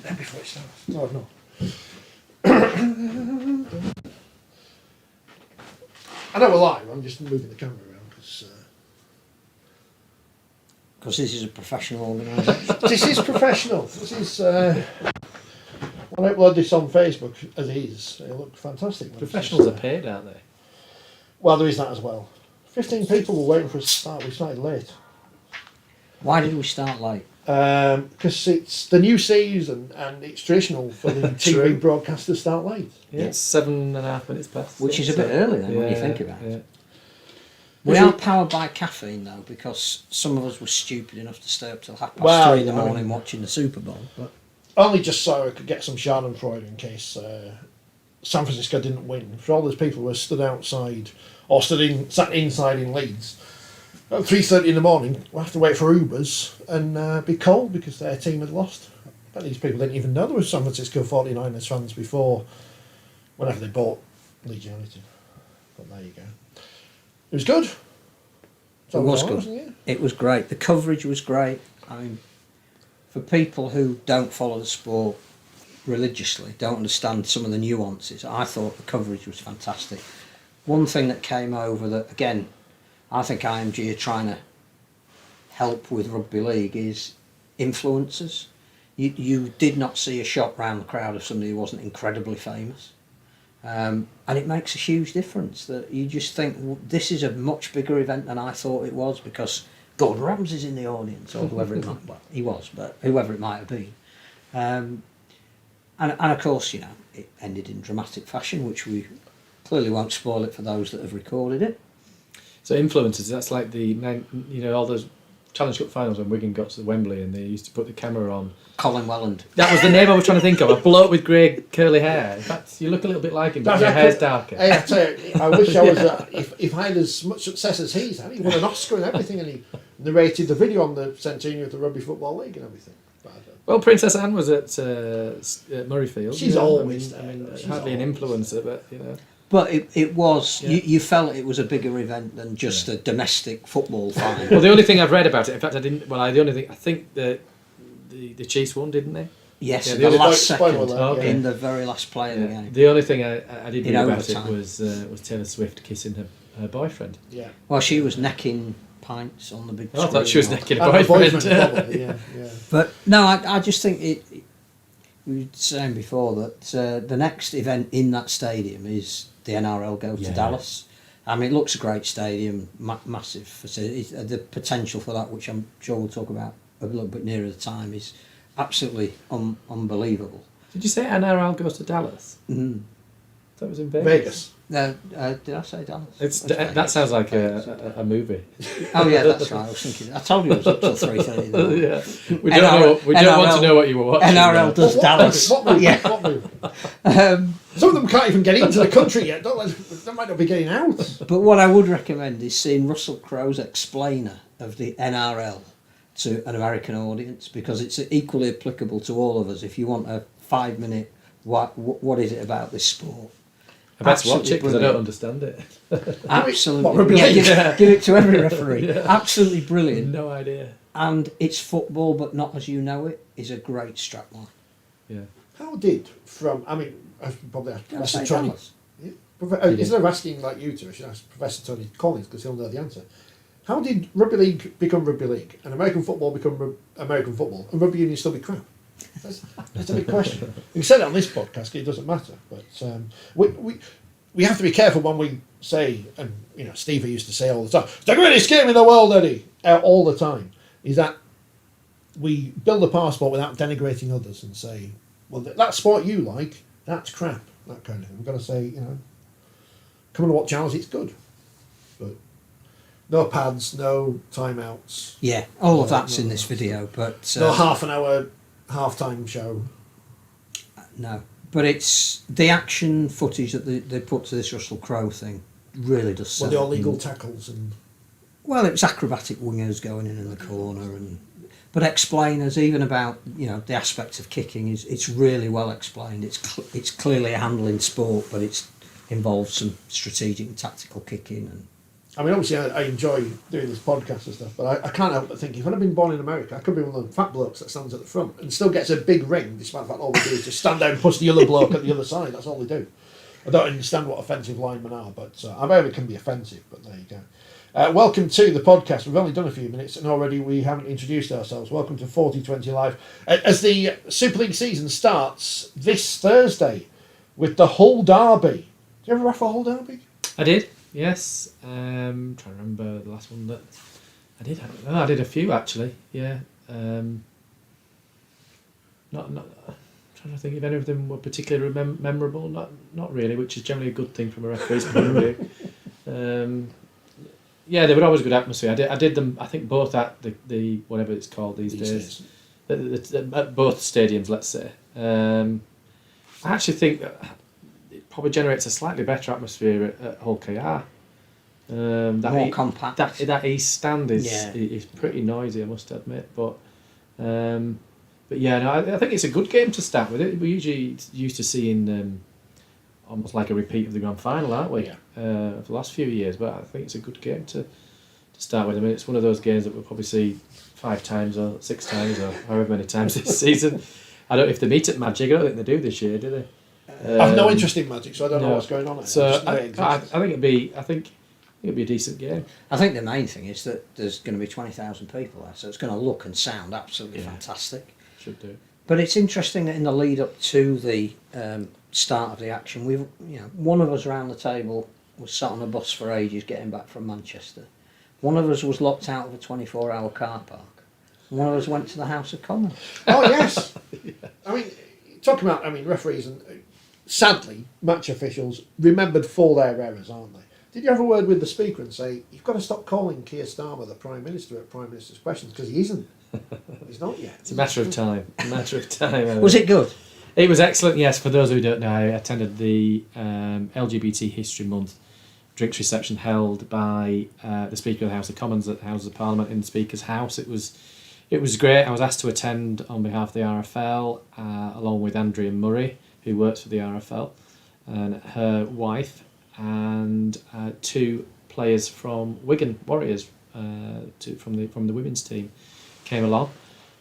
there before it starts. No, no. I know we're live, I'm just moving the camera around because this is a professional organisation. this is professional. This is. When I upload this on Facebook, as it is, it looked fantastic. Professionals are paid, aren't they? Well, there is that as well. 15 people were waiting for us to start. We started late. Why did we start late? Because it's the new season and it's traditional for the TV broadcast to start late. Yeah, it's 7.5 minutes past. Which is a bit early then when you think about it. We Is are it- powered by caffeine though, because some of us were stupid enough to stay up till 3:30 in the morning watching the Super Bowl. But Only just so I could get some Schadenfreude in case San Francisco didn't win. For all those people who were stood outside or sat inside in Leeds at 3:30 in the morning, we'll have to wait for Ubers and be cold because their team had lost. But these people didn't even know there were San Francisco 49ers fans before, whenever they bought Leeds United. But there you go. It was good. it was good. Wasn't it? It was great. The coverage was great. I mean, for people who don't follow the sport religiously, don't understand some of the nuances, I thought the coverage was fantastic. One thing that came over that, again, I think IMG are trying to help with rugby league is influencers. You did not see a shot round the crowd of somebody who wasn't incredibly famous. And it makes a huge difference that you just think, well, this is a much bigger event than I thought it was because Gordon Ramsay's in the audience or whoever it might, well, he was, but whoever it might have been. And of course, it ended in dramatic fashion, which we clearly won't spoil it for those that have recorded it. So influencers, that's like all those Challenge Cup finals when Wigan got to Wembley and they used to put the camera on. Colin Welland. That was the name I was trying to think of. A bloke with grey curly hair. In fact, you look a little bit like him, but your hair's darker. Hey, I tell you, I wish I was. If I had as much success as he's had, he won an Oscar and everything, and he narrated the video on the centenary of the Rugby Football League and everything. But Well, Princess Anne was at Murrayfield. She's always She's hardly an influencer, but But it was, Yeah. you felt it was a bigger event than just a domestic football final. Well, the only thing I've read about it, in fact, I didn't. Well, I think that the Chiefs won, didn't they? Yes, Yeah, in the the only- last second, okay. in the very last play of the game. The only thing I did In read about it overtime. was Taylor Swift kissing her boyfriend. yeah, Well, she was necking pints on the big I screen. thought she was necking a and her boyfriend. probably, yeah. But no, I just think we were saying before that the next event in that stadium is the NRL go to Yeah. Dallas. I mean, it looks a great stadium, massive facility. The potential for that, which I'm sure we'll talk about a little bit nearer the time, is absolutely unbelievable. Did you say NRL goes to Dallas? Mm. That was in Vegas. Vegas. Did I say Dallas? That sounds like a movie. Oh yeah, that's right. I was thinking. I told you it was up till 3:30. Yeah. We don't want to know what you were watching. NRL does What Dallas. movie? Yeah. What movie? Some of them can't even get into the country yet. They might not be getting out. But what I would recommend is seeing Russell Crowe's explainer of the NRL to an American audience, because it's equally applicable to all of us. If you want a 5-minute, what is it about this sport? I best watch it because I don't Absolutely understand it. Absolutely, What, rugby yeah, league? give it to every referee. Yeah. Absolutely brilliant. No idea. And it's football, but not as you know it, is a great strapline. Yeah. How did I should probably ask Did I Professor say Tony. Dallas? Instead of asking like you two, I should ask Professor Tony Collins because he'll know the answer. How did rugby league become rugby league and American football become American football and rugby union still be crap? That's a big question. We said it on this podcast, it doesn't matter. But we have to be careful when we say, and Stevie used to say all the time, it's the greatest game in the world, Eddie, all the time, is that we build a passport without denigrating others and say, well, that sport you like, that's crap, that kind of thing. We've got to say, come and watch ours, it's good. But no pads, no timeouts, Yeah, all of that's in this video, but no half an hour half-time show. no. But it's the action footage that they put to this Russell Crowe thing really does sell. Well, the illegal tackles and... Well, it was acrobatic wingers going in the corner, but explainers even about the aspects of kicking it's really well explained. It's clearly a handling sport, but it involves some strategic and tactical kicking, and I mean, obviously, I enjoy doing this podcast and stuff, but I can't help but think if I'd have been born in America, I could be one of the fat blokes that stands at the front and still gets a big ring, despite the fact all we do is just stand there and push the other bloke at the other side. That's all they do. I don't understand what offensive linemen are, but I know it can be offensive, but there you go. Welcome to the podcast. We've only done a few minutes and already we haven't introduced ourselves. Welcome to 4020 Live. As the Super League season starts this Thursday with the Hull Derby. Do you ever ref a Hull Derby? I did, yes. Trying to remember the last one that I did. I did a few actually. Yeah. Not trying to think if any of them were particularly memorable. Not really, which is generally a good thing from a referee's point of view. Yeah, they were always a good atmosphere. I did them. I think both at the whatever it's called these days. At both stadiums, let's say. I actually think that it probably generates a slightly better atmosphere at Hull KR. More compact. That east stand is pretty noisy, I must admit. But yeah, no, I think it's a good game to start with. It we're usually used to seeing almost like a repeat of the grand final, aren't we? Yeah. For the last few years, but I think it's a good game to start with. I mean, it's one of those games that we'll probably see 5 times or 6 times or however many times this season. I don't know if they meet at Magic. I don't think they do this year, do they? I've no interest in Magic, so I don't know what's going on there. So I think it'd be a decent game. I think the main thing is that there's going to be 20,000 people there, so it's going to look and sound absolutely fantastic. Should do. But it's interesting that in the lead up to the start of the action, one of us around the table was sat on a bus for ages getting back from Manchester. One of us was locked out of a 24-hour car park. One of us went to the House of Commons. Oh yes. I mean, talking about referees and sadly match officials remembered for their errors, aren't they? Did you have a word with the speaker and say you've got to stop calling Keir Starmer the Prime Minister at Prime Minister's questions because he isn't. He's not yet. It's a matter of time. Was it good? It was excellent, yes. For those who don't know, I attended the LGBT History Month drinks reception held by the Speaker of the House of Commons at the House of Parliament in the Speaker's House. It was great. I was asked to attend on behalf of the RFL, along with Andrea Murray, who works for the RFL, and her wife, and 2 players from Wigan Warriors, from the women's team, came along.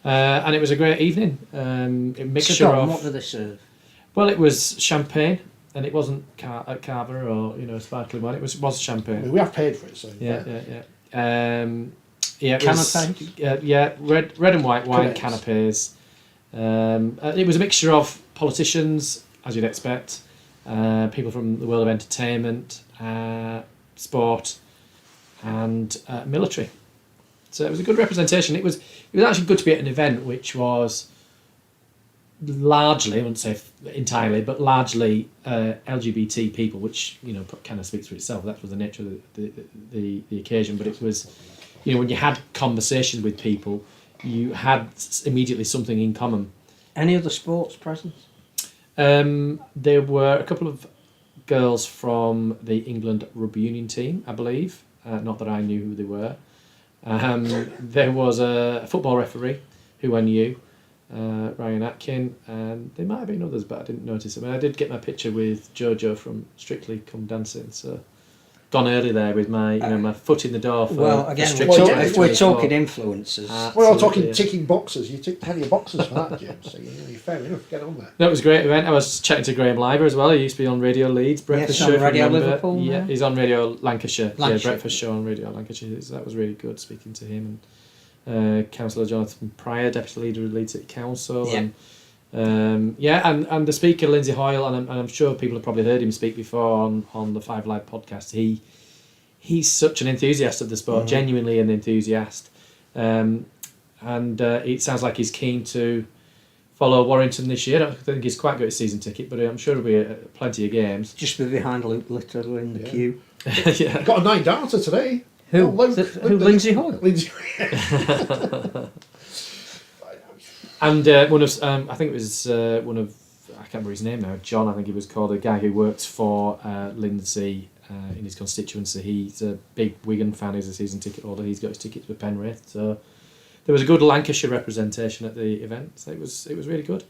And it was a great evening. A mixture of... What did they serve? Well, it was champagne, and it wasn't Carver or sparkling wine. It was champagne. I mean, we have paid for it, so Yeah. It Canapés? Red and white wine canapés. It was a mixture of politicians, as you'd expect, people from the world of entertainment, sport, and military. So it was a good representation. It was actually good to be at an event which was largely, I wouldn't say entirely, but largely LGBT people, which kind of speaks for itself. That was the nature of the occasion. But it was, when you had conversations with people, you had immediately something in common. Any other sports present? There were a couple of girls from the England rugby union team, I believe. Not that I knew who they were. There was a football referee who I knew, Ryan Atkin, and there might have been others, but I didn't notice them. I did get my picture with Jojo from Strictly Come Dancing, so gone early there with my my foot in the door for. Well, again, if we're talking influencers. We're all talking ticking boxes. You tick plenty of boxes for that, Jim. So you're fair enough. Get on there. That was a great event. I was chatting to Graham Liver as well. He used to be on Radio Leeds, Breakfast Show. On Radio Liverpool. Yeah, he's on Radio Lancashire. Yeah, Breakfast Show on Radio Lancashire. So that was really good speaking to him. And Councillor Jonathan Pryor, Deputy Leader of Leeds City Council. Yeah. And the speaker Lindsay Hoyle, and I'm sure people have probably heard him speak before on the 5 Live podcast. He's such an enthusiast of the sport, genuinely an enthusiast, and it sounds like he's keen to follow Warrington this year. I don't think he's quite got his season ticket, but I'm sure there'll be plenty of games. Just be behind Luke Little in the queue. Yeah. Got a 9 darter today. Who? Luke Lindsay Hoyle? Lindsay. And one of I think it was one of, I can't remember his name now, John, I think he was called, a guy who works for Lindsay in his constituency. He's a big Wigan fan, he's a season ticket holder, he's got his tickets with Penrith, so there was a good Lancashire representation at the event, so it was really good.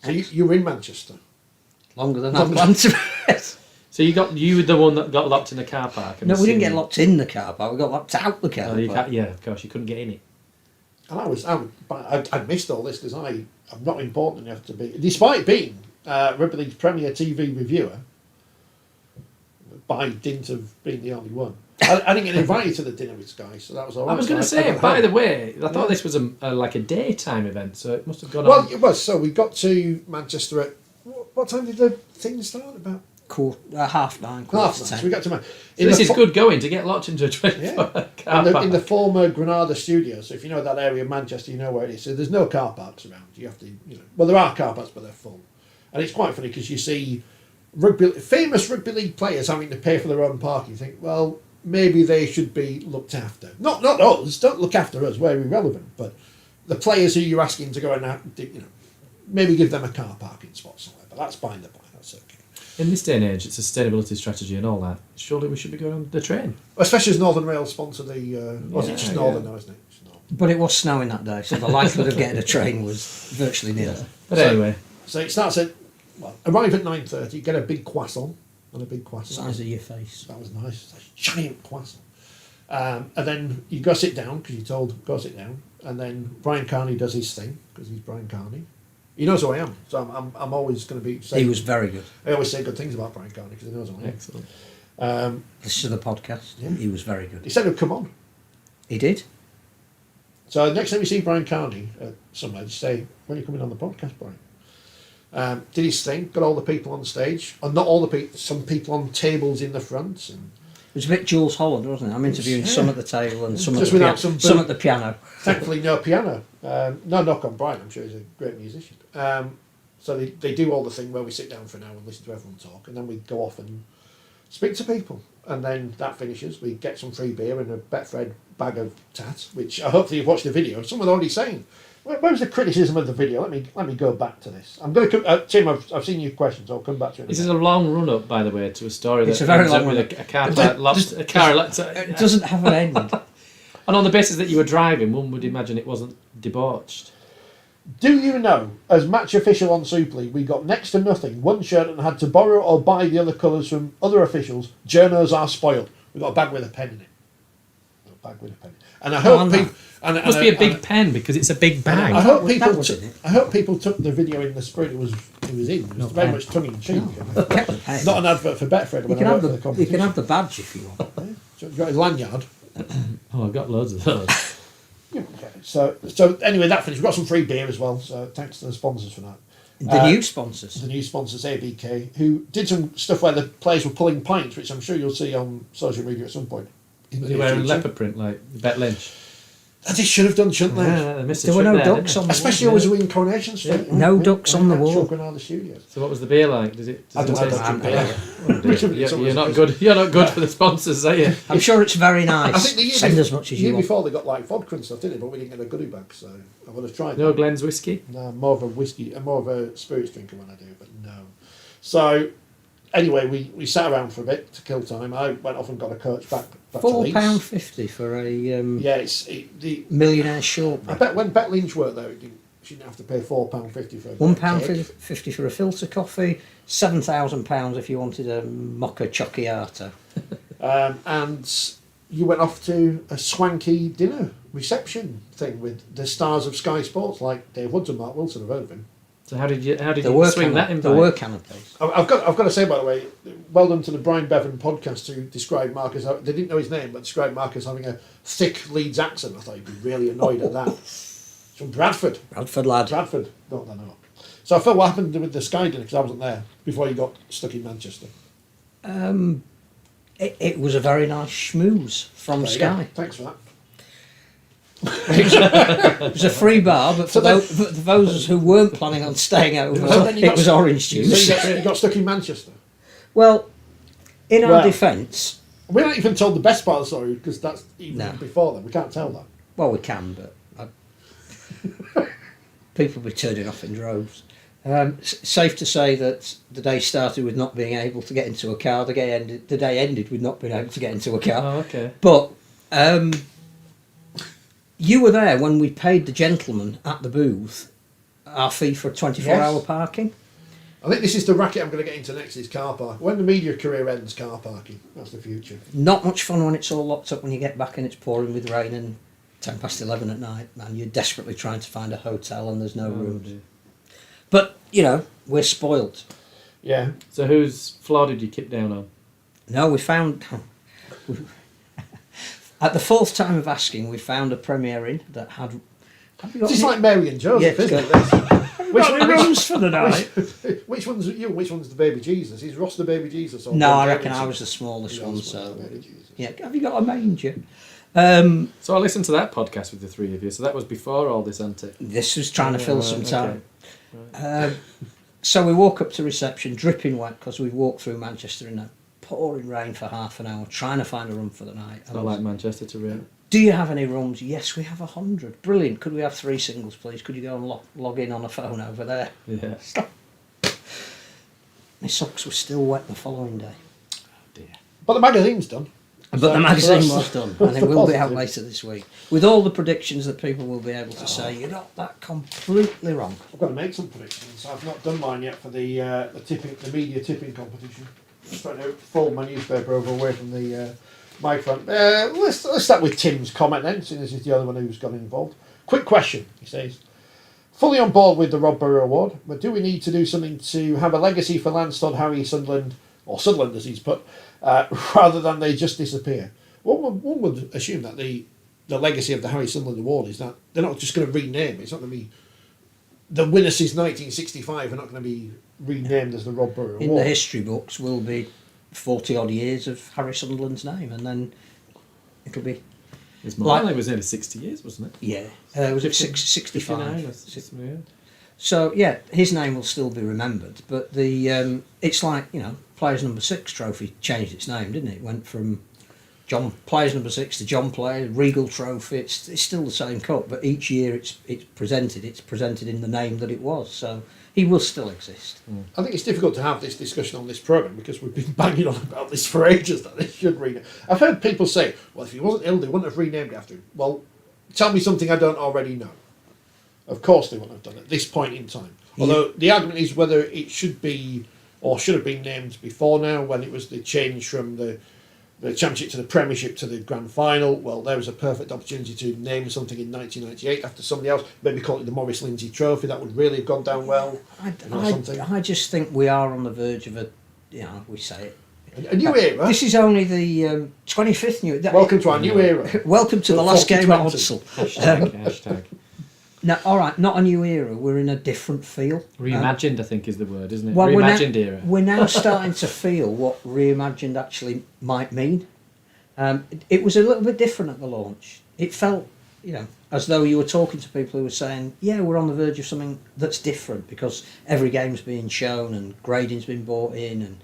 So you were in Manchester? Longer than I planned to be. So you were the one that got locked in the car park. No, we didn't get locked in the car park. We got locked out the car Oh, park. yeah, of course, you couldn't get in it. And I'd missed all this because I'm not important enough to be, despite being Rugby League's premier TV reviewer, by dint of being the only one. I didn't get invited to the dinner with Sky, so that was all right. I was going to say, by the way, I thought this was like a daytime event, so it must have gone on. Well, it was. So we got to Manchester at what time did the thing start? About 9:30. half 9. So we got to Manchester. So this is good going to get locked into a 24 car park. In the former Granada studio. So if you know that area of Manchester, you know where it is. So there's no car parks around. You have to, well, there are car parks, but they're full. And it's quite funny because you see famous rugby league players having to pay for their own parking. You think, well, maybe they should be looked after. Not us. Don't look after us. We're irrelevant. But the players who you're asking to go and maybe give them a car parking spot somewhere. But that's by the by. That's okay. In this day and age, it's a sustainability strategy and all that. Surely we should be going on the train. Especially as Northern Rail sponsor the. It's just Northern now, isn't it? It's Northern. But it was snowing that day, so the likelihood of getting a train was virtually nil. Yeah. But anyway. So it starts at, arrive at 9:30, get a big croissant. And a big croissant. Size of your face. That was nice. It's a giant croissant. And then you go sit down, because you're told, go sit down. And then Brian Carney does his thing, because he's Brian Carney. He knows who I am, so I'm always going to be saying... He was very good. I always say good things about Brian Carney, because he knows who I am. Excellent. Listen to the podcast. Yeah. He was very good. He said he'd come on. He did. So next time you see Brian Carney somewhere, just say, when are you coming on the podcast, Brian? Did his thing, got all the people on stage, and not all the people, some people on tables in the front. And it was a bit Jules Holland, wasn't it? I'm interviewing some at the table and some, just at the, some at the piano. Thankfully, no piano. No knock on Brian, I'm sure he's a great musician. So they do all the thing where we sit down for an hour and listen to everyone talk, and then we go off and speak to people. And then that finishes, we get some free beer and a Betfred bag of tats, which hopefully you've watched the video. Someone already saying, where was the criticism of the video? Let me go back to this. I'm going to Tim. I've seen your questions. I'll come back to it. This is a long run up, by the way, to a story it's that a very ends long up run with a car park. It doesn't have an end. And on the basis that you were driving, one would imagine it wasn't debauched. Do you know, as match official on Super League, we got next to nothing, one shirt, and had to borrow or buy the other colours from other officials. Journos are spoiled. We got a bag with a pen in it. And I hope people. It must be a big pen because it's a big bag. I hope people took the video in the spirit it was in. It was very much tongue in cheek. Not an advert for Betfred. You can have the badge if you want. Yeah. So you've got a lanyard. Oh, I've got loads of those. Yeah, okay. So anyway, that finished. We've got some free beer as well. So thanks to the sponsors for that. The new sponsors. The new sponsors, ABK, who did some stuff where the players were pulling pints, which I'm sure you'll see on social media at some point. They were wearing leopard print like Bet Lynch. They should have done, shouldn't they? Yeah, there were no ducks on the wall. Especially always in Coronation Street. Yeah. No ducks on the wall. Granada Studios. So what was the beer like? I don't know. You're not good. You're not good for the sponsors, are you? I'm sure it's very nice. I think the Send as much as you want. before they got like vodka and stuff, didn't they? But we didn't get a goodie bag, so I would have tried. No Glen's whiskey. No, more of a whiskey, more of a spirits drinker when I do, but no. So anyway, we sat around for a bit to kill time. I went off and got a coach back to Leeds. £4.50 for a the millionaire shortbread. I bet when Bet Lynch worked there, she didn't have to pay £4.50 for a £1.50 for a filter coffee, £7,000 if you wanted a mocha chocolate. And you went off to a swanky dinner reception thing with the stars of Sky Sports like Dave Woods and Mark Wilson. I've heard of him. So how did you swing that invite? There were canopies. I've got to say, by the way, well done to the Brian Bevan podcast who described Mark as, they didn't know his name, but described Mark as having a thick Leeds accent. I thought he'd be really annoyed at that. It's from Bradford. Bradford lad. Bradford. No. So I felt what happened with the Sky dinner, because I wasn't there, before you got stuck in Manchester. It was a very nice schmooze from Sky. Thanks for that. It was a free bar, but for those who weren't planning on staying over, it was orange juice. So you got stuck in Manchester? Well, in our defence... We're not even told the best part of the story, because that's even before then. We can't tell that. Well, we can, but people will be turning off in droves. Safe to say that the day started with not being able to get into a car. The day ended with not being able to get into a car. Oh, okay. But... you were there when we paid the gentleman at the booth our fee for 24-hour parking. I think this is the racket I'm going to get into next, is car park. When the media career ends, car parking. That's the future. Not much fun when it's all locked up when you get back and it's pouring with rain and 11:10 at night, man. You're desperately trying to find a hotel and there's no rooms. Dear. But, you know, we're spoilt. Yeah. So whose floor did you kick down on? No, we found... At the fourth time of asking, we found a Premier Inn that had... Have you got It's any- like Mary and Joseph, Yeah, isn't it? Which got any rooms for the night? Which one's you? Which one's the baby Jesus? Is Ross the baby Jesus? Or No, John I reckon Davidson? I was the smallest You're one, the smallest so... baby Jesus. Yeah, have you got a manger? So I listened to that podcast with the three of you. So that was before all this antic. This was trying to fill some okay. time. So we walk up to reception, dripping wet, because we walked through Manchester in a pouring rain for half an hour, trying to find a room for the night. It's not like Manchester to rain. Do you have any rooms? Yes, we have 100. Brilliant. Could we have 3 singles, please? Could you go and log in on a phone over there? Yeah. My socks were still wet the following day. Oh dear. But the magazine's done. But So the magazine that's- was done, that's and it the will be out positive. later this week. With all the predictions that people will be able to say, you got that completely wrong. I've got to make some predictions. I've not done mine yet for the media tipping competition. Just trying to fold my newspaper over away from the microphone. Let's start with Tim's comment then, since this is the other one who's got involved. Quick question, he says. Fully on board with the Burrow Award, but do we need to do something to have a legacy for Lansdowne, Harry, Sunderland, or Sunderland as he's put, rather than they just disappear? One would assume that the legacy of the Harry Sunderland Award is that they're not just going to rename it. It's not going to be the winner since 1965 are not going to be renamed as the Rob Burrow Award. In the history books will be 40 odd years of Harry Sunderland's name, and then it'll be It's more like it was nearly 60 years, wasn't it? was it 59 or 65? 60, yeah. So yeah, his name will still be remembered, but the it's like, you know, Players Number 6 trophy changed its name, didn't it? It went from John Players Number 6 to John Player Regal Trophy. It's still the same cup, but each year it's presented in the name that it was. So he will still exist. I think it's difficult to have this discussion on this programme because we've been banging on about this for ages that they should rename. I've heard people say, well, if he wasn't ill, they wouldn't have renamed it after him. Well, tell me something I don't already know. Of course they wouldn't have done it at this point in time. Although the argument is whether it should be or should have been named before now, when it was the change from the Championship to the Premiership to the Grand Final. Well, there was a perfect opportunity to name something in 1998 after somebody else. Maybe call it the Maurice Lindsay Trophy. That would really have gone down well. I just think we are on the verge of we say it. A new era. This is only the 25th new. Welcome to our new era. Welcome to the last game at 4020. Hodsall. Hashtag. No, all right, not a new era. We're in a different feel. Reimagined, I think, is the word, isn't it? Well, Reimagined era. We're now starting to feel what reimagined actually might mean. It was a little bit different at the launch. It felt, as though you were talking to people who were saying, yeah, we're on the verge of something that's different because every game's being shown and grading's been brought in and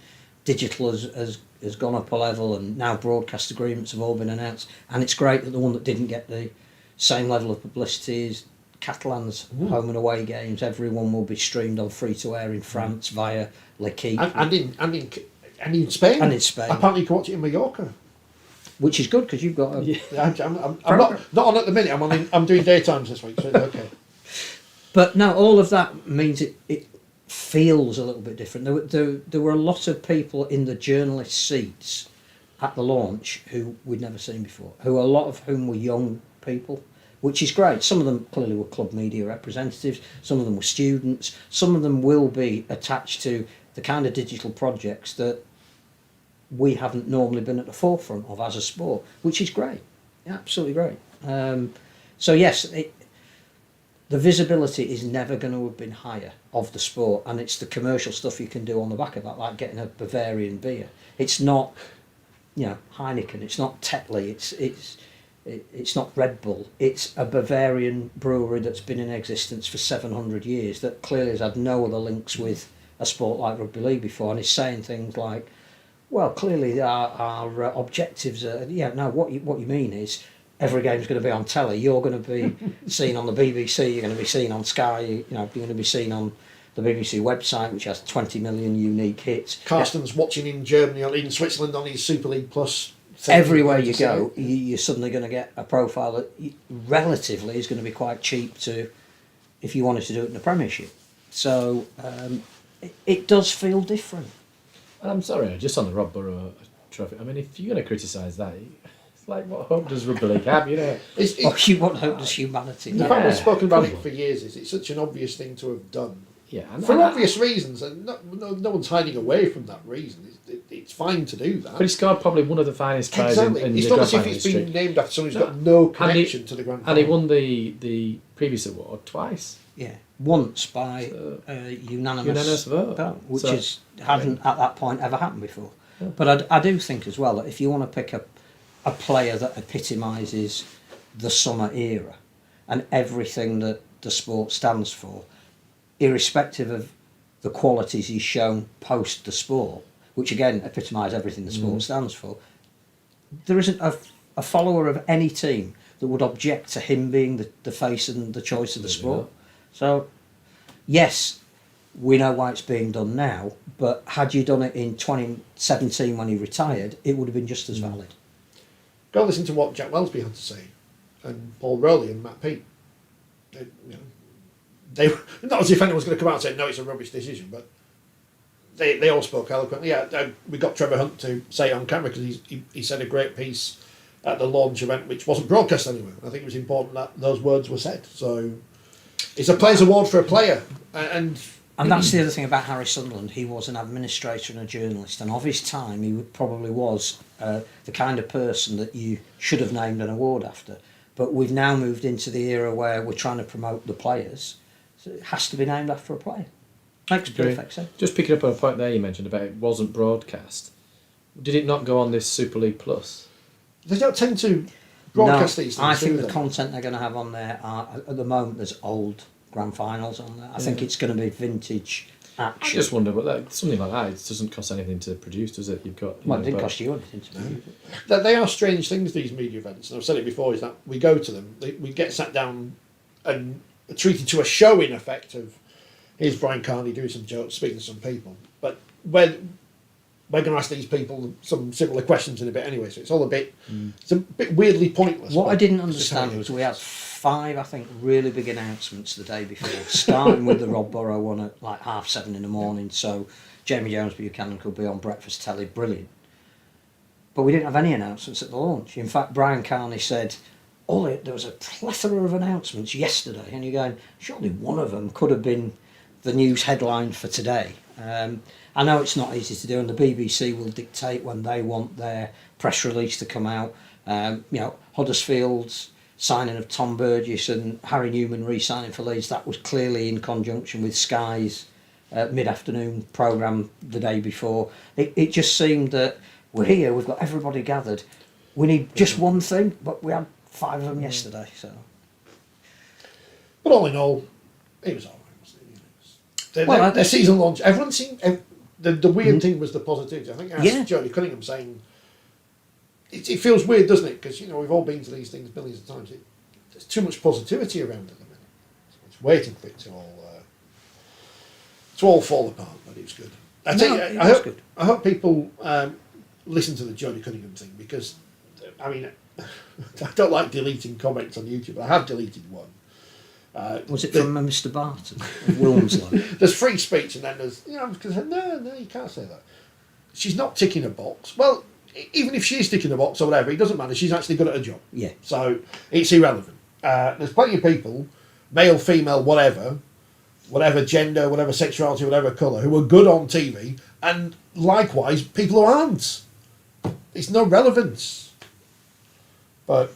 digital has gone up a level and now broadcast agreements have all been announced. And it's great that the one that didn't get the same level of publicity is Catalan's home and away games. Everyone will be streamed on free-to-air in France via L'Equipe. And in Spain. And in Spain. Apparently you can watch it in Mallorca. Which is good because you've got a... Yeah. I'm not on at the minute. I'm doing daytimes this week, so it's okay. But no, all of that means it feels a little bit different. There were a lot of people in the journalist seats at the launch who we'd never seen before, a lot of whom were young people, which is great. Some of them clearly were club media representatives, some of them were students, some of them will be attached to the kind of digital projects that we haven't normally been at the forefront of as a sport, which is great, absolutely great. So yes, the visibility is never going to have been higher of the sport, and it's the commercial stuff you can do on the back of that, like getting a Bavarian beer. It's not, Heineken. It's not Tetley. It's not Red Bull. It's a Bavarian brewery that's been in existence for 700 years that clearly has had no other links with a sport like rugby league before, and is saying things like, well, clearly our objectives are, what you mean is every game's going to be on telly. You're going to be seen on the BBC, you're going to be seen on Sky, you're going to be seen on the BBC website, which has 20 million unique hits. Carsten's watching in Germany or in Switzerland on his Super League Plus. Everywhere you go, you're suddenly going to get a profile that relatively is going to be quite cheap to if you wanted to do it in the Premiership. So it does feel different. And I'm sorry, just on the Rob Burrow trophy. I mean, if you're going to criticise that, it's like, what hope does rugby league have? You know, What hope does humanity? The fact we've spoken about it for years is it's such an obvious thing to have done. Yeah, for obvious reasons, and no one's hiding away from that reason. It's fine to do that. But he scored probably one of the finest tries in It's the not grand as if final it's history. been named after someone who's got no connection to the grand final. And he won the previous award twice. Yeah, once by unanimous vote, which hadn't at that point ever happened before. Yeah. But I do think as well that if you want to pick a player that epitomises the summer era and everything that the sport stands for, irrespective of the qualities he's shown post the sport, which again epitomise everything the sport stands for, there isn't a follower of any team that would object to him being the face and the choice of the sport. So, yes, we know why it's being done now, but had you done it in 2017 when he retired, it would have been just as valid. Go listen to what Jack Welsby had to say, and Paul Rowley and Matt Peat. They not as if anyone was going to come out and say, no, it's a rubbish decision, but they all spoke eloquently. Yeah, we got Trevor Hunt to say it on camera because he said a great piece at the launch event, which wasn't broadcast anywhere. I think it was important that those words were said. So it's a player's award for a player. And that's the other thing about Harry Sunderland. He was an administrator and a journalist, and of his time he probably was the kind of person that you should have named an award after. But we've now moved into the era where we're trying to promote the players. So it has to be named after a player. Makes perfect sense. Just picking up on a point there you mentioned about it wasn't broadcast. Did it not go on this Super League Plus? They don't tend to broadcast these things. I think the content they're going to have on there are, at the moment, there's old grand finals on there. I think it's going to be vintage action. I just wonder, but something like that, it doesn't cost anything to produce, does it? You've got. Well, it didn't cost you anything to produce. They are strange things, these media events, and I've said it before, is that we go to them, we get sat down and treated to a show, in effect, of here's Brian Carney doing some jokes, speaking to some people. But we're going to ask these people some similar questions in a bit anyway, so it's all it's a bit weirdly pointless. What I didn't understand was we had 5, I think, really big announcements the day before, starting with the Rob Burrow one at like 7:30 in the morning, so Jamie Jones-Buchanan could be on breakfast telly, brilliant. But we didn't have any announcements at the launch. In fact, Brian Carney said, there was a plethora of announcements yesterday, and you're going, surely one of them could have been the news headline for today. I know it's not easy to do, and the BBC will dictate when they want their press release to come out. Huddersfield's signing of Tom Burgess and Harry Newman re-signing for Leeds, that was clearly in conjunction with Sky's mid-afternoon programme the day before. It just seemed that we're here, we've got everybody gathered. We need just one thing, but we had 5 of them yesterday. So, but all in all, it was all right, wasn't it? The season launch, everyone seemed. The weird thing was the positivity. I think I asked Jody Cunningham saying, it feels weird, doesn't it? Because we've all been to these things millions of times. There's too much positivity around at the minute. It's waiting for it to all fall apart. But it was good. I hope people listen to the Jody Cunningham thing, because I mean, I don't like deleting comments on YouTube, but I have deleted one. Was it from Mr. Barton of Wilmslow? There's free speech, and then there's because no, you can't say that. She's not ticking a box. Well, even if she's ticking a box or whatever, it doesn't matter. She's actually good at her job. Yeah. So it's irrelevant. There's plenty of people, male, female, whatever gender, whatever sexuality, whatever colour, who are good on TV, and likewise people who aren't. It's no relevance. But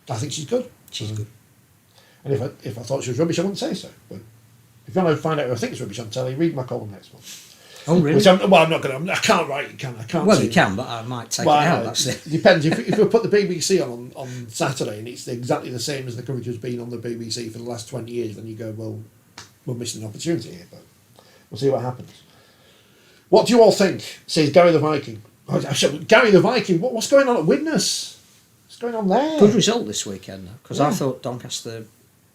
I think she's good. She's good. And if I thought she was rubbish, I wouldn't say so. But if you want to find out who I think is rubbish on telly, read my column next month. Oh, really? Which I'm not going to. I can't write it, can I? Can't. Well, you can, but I might take it out. That's it. Depends. If we put the BBC on Saturday and it's exactly the same as the coverage has been on the BBC for the last 20 years, then you go, well, we're missing an opportunity here. But we'll see what happens. What do you all think? Says Gary the Viking. Gary the Viking. What's going on at Widnes? What's going on there? Good result this weekend, though, because I thought Doncaster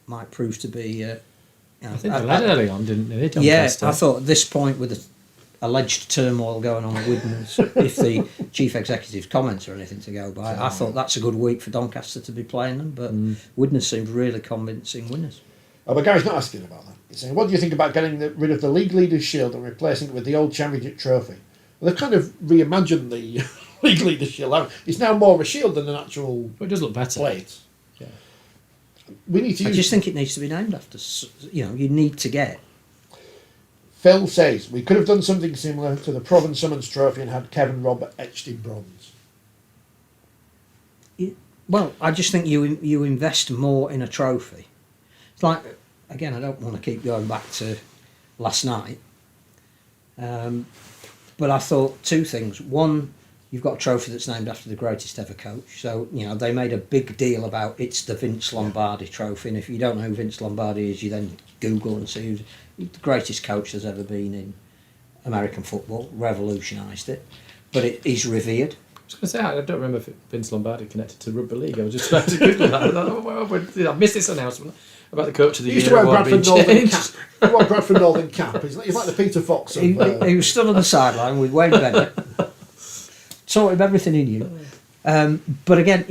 might prove to be. I think they led early on, didn't they? Doncaster. I thought at this point, with the alleged turmoil going on at Widnes, if the chief executive's comments are anything to go by, I thought that's a good week for Doncaster to be playing them. But Widnes seemed really convincing winners. Oh, but Gary's not asking about that. saying, what do you think about getting rid of the League Leaders Shield and replacing it with the old Championship Trophy? Well, they've kind of reimagined the League Leaders Shield. It's now more of a shield than an actual But it does look better. plate. Yeah. We need to I use... just think it needs to be named after. You need to get. Phil says, we could have done something similar to the Proven Summons Trophy and had Kevin Robert etched in bronze. Well, I just think you invest more in a trophy. It's like, again, I don't want to keep going back to last night, but I thought two things. One, you've got a trophy that's named after the greatest ever coach. So, they made a big deal about it's the Vince Lombardi trophy. And if you don't know who Vince Lombardi is, you then Google and see who's the greatest coach there's ever been in American football, revolutionised it. But it is revered. I was going to say, I don't remember if Vince Lombardi connected to Rugby League. I was just about to Google that. I missed this announcement about the coach of the He used year to wear award being Bradford Northern changed. cap. He wore Bradford Northern cap. He's like the Peter Fox of... He was stood on the sideline with Wayne Bennett. Taught him everything he knew. But again,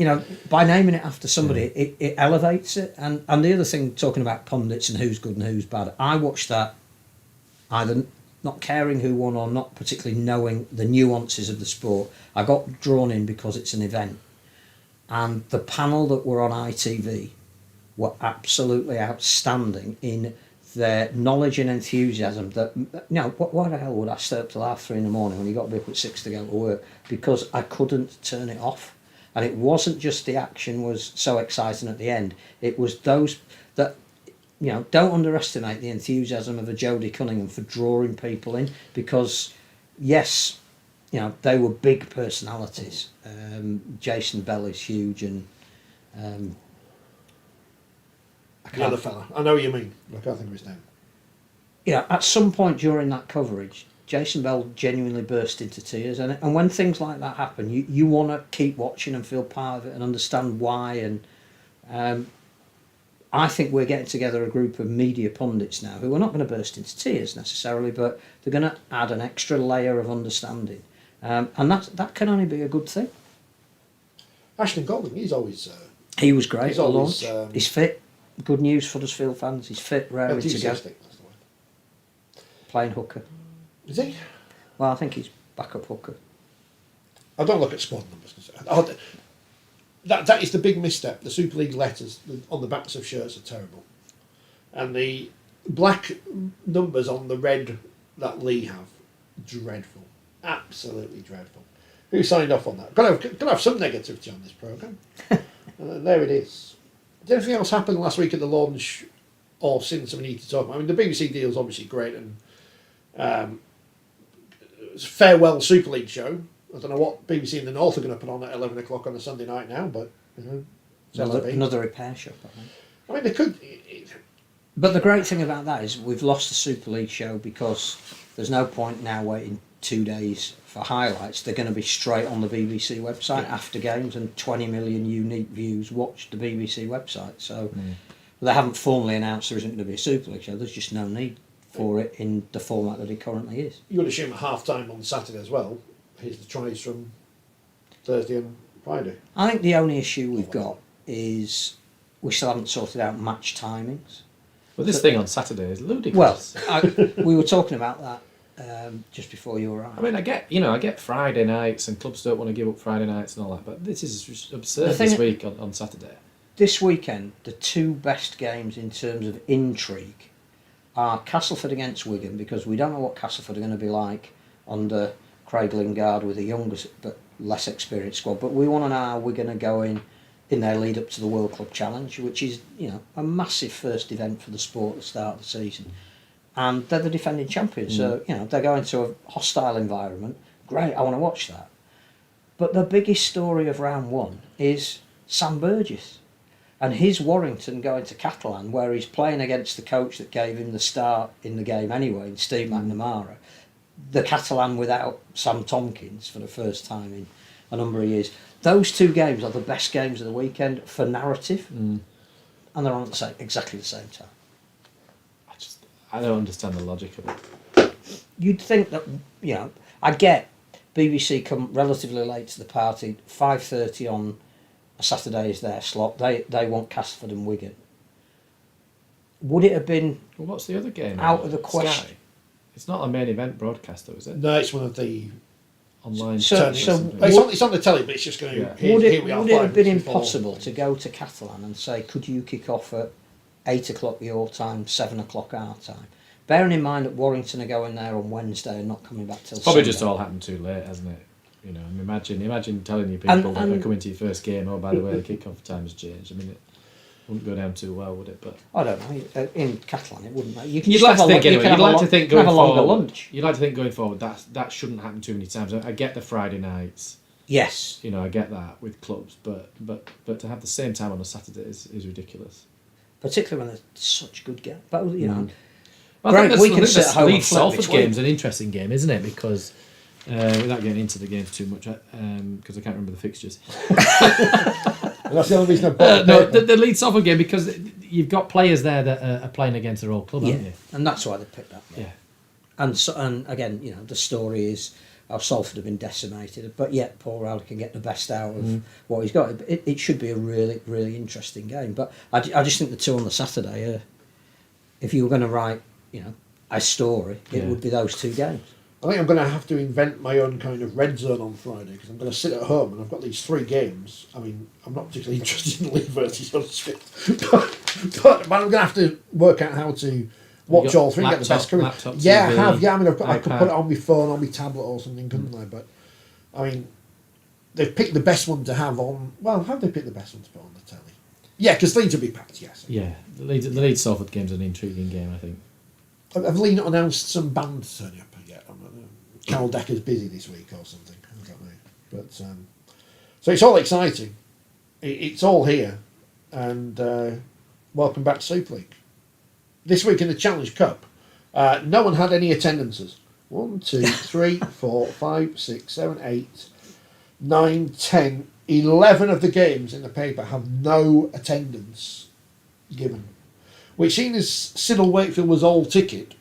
by naming it after somebody, it elevates it. And the other thing, talking about pundits and who's good and who's bad, I watched that either not caring who won or not particularly knowing the nuances of the sport. I got drawn in because it's an event. And the panel that were on ITV were absolutely outstanding in their knowledge and enthusiasm that, why the hell would I stay up till 3:30 in the morning when you got to be up at 6 to go to work? Because I couldn't turn it off. And it wasn't just the action was so exciting at the end. It was those that, don't underestimate the enthusiasm of a Jodie Cunningham for drawing people in, because, yes, they were big personalities. Jason Bell is huge, and the other fella. I know what you mean. I can't think of his name. At some point during that coverage, Jason Bell genuinely burst into tears, and when things like that happen, you want to keep watching and feel part of it and understand why. And I think we're getting together a group of media pundits now who are not going to burst into tears necessarily, but they're going to add an extra layer of understanding, and that can only be a good thing. Ashton Golding, he's always... He was great he's at the always, launch. He's fit. Good news for Huddersfield fans. He's fit, raring to go. enthusiastic, that's the word. Playing hooker. Is he? Well, I think he's backup hooker. I don't look at squad numbers. That is the big misstep. The Super League letters on the backs of shirts are terrible. And the black numbers on the red that Lee have, dreadful. Absolutely dreadful. Who signed off on that? Got to have some negativity on this programme. And there it is. Did anything else happen last week at the launch or since we need to talk about? I mean, the BBC deal is obviously great, and it's a farewell Super League show. I don't know what BBC in the North are going to put on at 11 o'clock on a Sunday night now, but Another repair shop, I think. I mean, they could. But the great thing about that is we've lost the Super League show because there's no point now waiting 2 days for highlights. They're going to be straight on the BBC website after games, and 20 million unique views watch the BBC website. So they haven't formally announced there isn't going to be a Super League show. There's just no need for it in the format that it currently is. You would assume at half time on Saturday as well. Here's the tries from Thursday and Friday. I think the only issue we've got is we still haven't sorted out match timings. Well, this thing on Saturday is ludicrous. Well, we were talking about that just before you arrived. I mean, I get Friday nights, and clubs don't want to give up Friday nights and all that, but this is just absurd this week on Saturday. This weekend, the two best games in terms of intrigue are Castleford against Wigan, because we don't know what Castleford are going to be like under Craig Lingard with a younger but less experienced squad. But we want to know how we're going to go in their lead up to the World Club Challenge, which is a massive first event for the sport at the start of the season. And they're the defending champions, so they're going to a hostile environment. Great, I want to watch that. But the biggest story of round one is Sam Burgess and his Warrington going to Catalan, where he's playing against the coach that gave him the start in the game anyway, Steve McNamara. The Catalan without Sam Tompkins for the first time in a number of years. Those two games are the best games of the weekend for narrative, and they're on at exactly the same time. I don't understand the logic of it. You'd think that, I get BBC come relatively late to the party, 5:30 on a Saturday is their slot. They want Castleford and Wigan. would it have been Well, what's the other game? out of the question? Sky? It's not a main event broadcast, though, is it? No, it's one of the Online. So- channels so or something. It's on the telly, but it's just going to. Yeah. Would Here we are. it have 5 been minutes before. impossible to go to Catalan and say, could you kick off at 8 o'clock your time, 7 o'clock our time? Bearing in mind that Warrington are going there on Wednesday and not coming back till Probably Sunday. just all happened too late, hasn't it? You know, I mean, imagine telling your people that are coming to your first game, oh, by the way, the kick-off time has changed. I mean, it wouldn't go down too well, would it? But I don't know. In Catalan, it wouldn't matter. You can you'd just like have to a think lo- you anyway. can You'd have a like lo- to think you can going have a longer forward. lunch. You'd like to think going forward that shouldn't happen too many times. I get the Friday nights. Yes. You know, I get that with clubs, but to have the same time on a Saturday is ridiculous. Particularly when they're such good games. But, you know, Well, Greg, I we think can this sit at home and Leeds flip Salford between. game's an interesting game, isn't it? Because without getting into the games too much, because I can't remember the fixtures. And that's the only reason I bought No, the Leeds Salford game, because you've got players there that are playing against their old club, yeah. haven't you? And that's why they picked that. Yeah. And again, you know, the story is how Salford have been decimated, but yet Paul Rowley can get the best out of what he's got. It should be a really, really interesting game. But I just think the two on the Saturday, if you were going to write, you know, a story, it would be those two games. I think I'm going to have to invent my own kind of red zone on Friday because I'm going to sit at home and I've got these 3 games. I mean, I'm not particularly interested in Leeds versus Huddersfield, but I'm going to have to work out how to watch got all 3 and get the best coverage. laptop, Yeah, I TV, have. Yeah, I mean, I could iPad. put it on my phone, on my tablet or something, couldn't I? But, I mean, they've picked the best one to have on. Well, how have they picked the best one to put on the telly? Yeah, because Leeds will be packed, yes. Yeah, the Leeds Salford game's an intriguing game, I think. Have Leeds not announced some band turning up yet? Carol Decker's busy this week or something. I don't know. But so it's all exciting. It's all here, and welcome back to Super League. This week in the Challenge Cup, no one had any attendances. 1, 2, 3, 4, 5, 6, 7, 8, 9, 10, 11 of the games in the paper have no attendance given. Which, seeing as Siddle Wakefield was all ticket,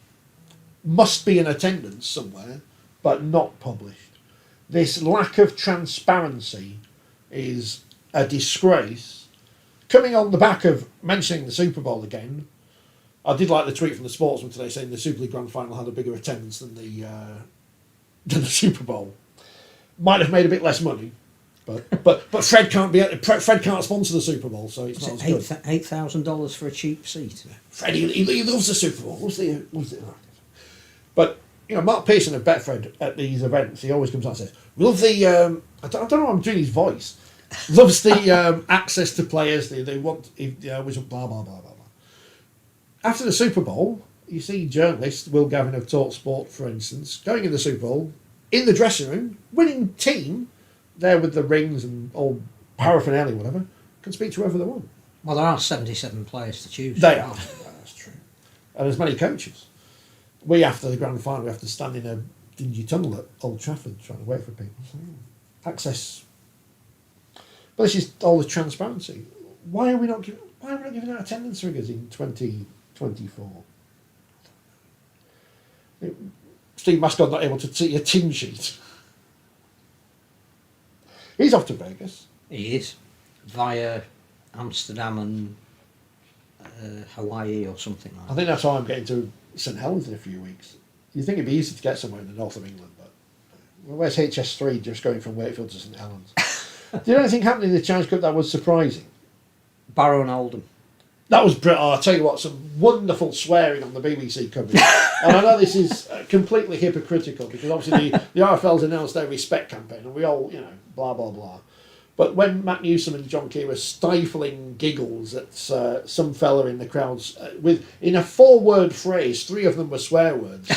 must be an attendance somewhere, but not published. This lack of transparency is a disgrace. Coming on the back of mentioning the Super Bowl again, I did like the tweet from the Sportsman today saying the Super League Grand Final had a bigger attendance than the Super Bowl. Might have made a bit less money, but Fred can't sponsor the Super Bowl, so it's not as good. $8,000 for a cheap seat. Fred, he loves the Super Bowl. Loves it. But you know, Mark Pearson of Betfred at these events, he always comes out and says, "We love the." I don't know. I'm doing his voice. Loves the access to players. They want. Always blah blah blah blah blah. After the Super Bowl, you see journalists, Will Gavin of Talk Sport, for instance, going in the Super Bowl in the dressing room, winning team, there with the rings and all paraphernalia, whatever, can speak to whoever they want. Well, there are 77 players to choose. They are. That's true. And there's many coaches. We, after the grand final, we have to stand in a dingy tunnel at Old Trafford trying to wait for people. So, access. But this is all the transparency. Why are we not giving out attendance figures in 2024? Steve Mascott not able to see a tin sheet. He's off to Vegas. He is. Via Amsterdam and Hawaii or something like that. I think that's why I'm getting to St Helens in a few weeks. You'd think it'd be easy to get somewhere in the north of England, but where's HS3 just going from Wakefield to St Helens? Did anything happen in the Challenge Cup that was surprising? Barrow and Oldham. That was I'll tell you what, some wonderful swearing on the BBC coverage. And I know this is completely hypocritical because obviously the RFL's announced their respect campaign and we all, blah, blah, blah. But when Matt Newsom and John Key were stifling giggles at some fella in the crowds, in a 4-word phrase, 3 of them were swear words.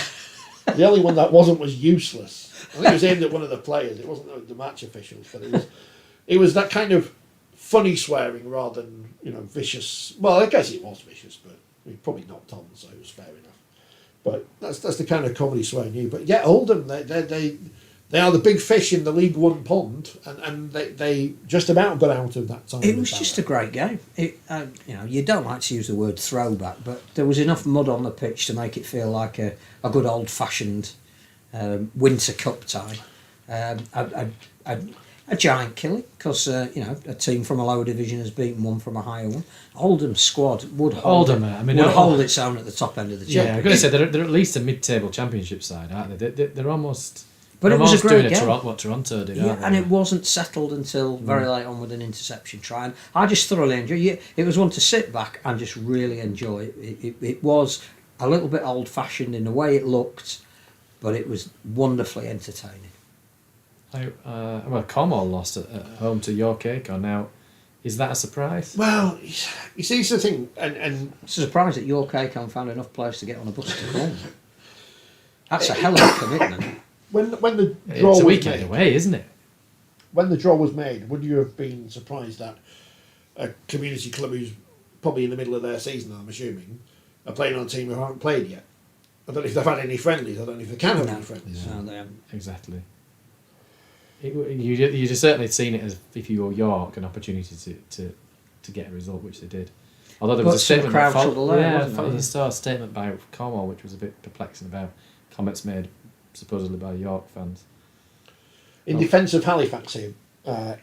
The only one that wasn't was useless. I think it was aimed at one of the players. It wasn't the match officials, but it was that kind of funny swearing rather than vicious. Well, I guess it was vicious, but he probably knocked on, so it was fair enough. But that's the kind of comedy swearing you. But yeah, Oldham, they are the big fish in the League One pond, and they just about got out of that time. It was just a great game. You don't like to use the word throwback, but there was enough mud on the pitch to make it feel like a good old-fashioned winter cup tie. A giant killing, because a team from a lower division has beaten one from a higher one. Oldham's squad would hold hold its own at the top end of the Yeah, championship. I'm going to say they're at least a mid-table championship side, aren't they? They're almost. But it was a great game. What Toronto did, aren't they? And it wasn't settled until very late on with an interception try. And I just thoroughly enjoyed it. It was one to sit back and just really enjoy. It was a little bit old-fashioned in the way it looked, but it was wonderfully entertaining. Cornwall lost at home to York Acon. Now, is that a surprise? Well, you see, it's the thing, and It's a surprise that York Acon found enough players to get on a bus to Cornwall. That's a hell of a commitment. when the draw It's a was weekend made, away, isn't it? when the draw was made, would you have been surprised that a community club who's probably in the middle of their season, I'm assuming, are playing on a team who haven't played yet? I don't know if they've had any friendlies. I don't know if they can have any friendlies. No, they haven't. Exactly. You'd have certainly seen it as, if you were York, an opportunity to get a result, which they did. Although there was a statement crowd trouble there, there was a statement by Cornwall, which was a bit perplexing about comments made supposedly by York fans. In defence of Halifax here,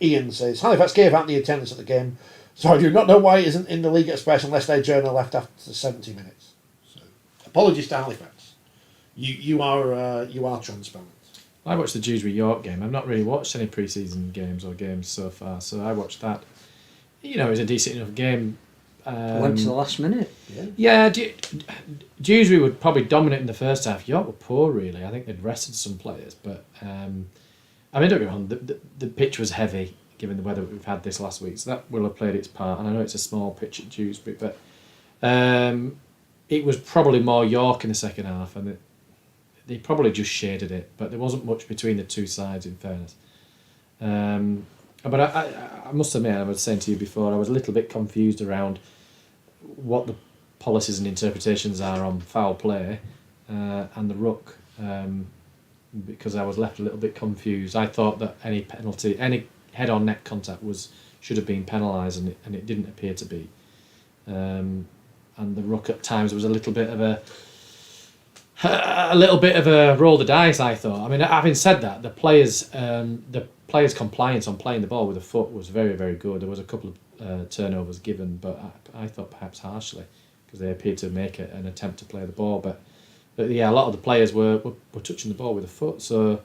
Ian says, Halifax gave out the attendance at the game, so I do not know why it isn't in the League Express unless their journal left after 70 minutes. So, apologies to Halifax. You are transparent. I watched the Dewsbury York game. I've not really watched any pre-season games or games so far, so I watched that. It was a decent enough game. Went to the last minute. Yeah, Dewsbury would probably dominate in the first half. York were poor, really. I think they'd rested some players, but don't get me wrong, the pitch was heavy, given the weather we've had this last week, so that will have played its part, and I know it's a small pitch at Dewsbury, but it was probably more York in the second half, and they probably just shaded it, but there wasn't much between the two sides, in fairness. But I must admit, I was saying to you before, I was a little bit confused around what the policies and interpretations are on foul play and the ruck, because I was left a little bit confused. I thought that any penalty, any head-on neck contact should have been penalised, and it didn't appear to be. And the ruck at times was a little bit of a roll the dice, I thought. I mean, having said that, the players' compliance on playing the ball with a foot was very, very good. There was a couple of turnovers given, but I thought perhaps harshly, because they appeared to make an attempt to play the ball. But yeah, a lot of the players were touching the ball with a foot. So,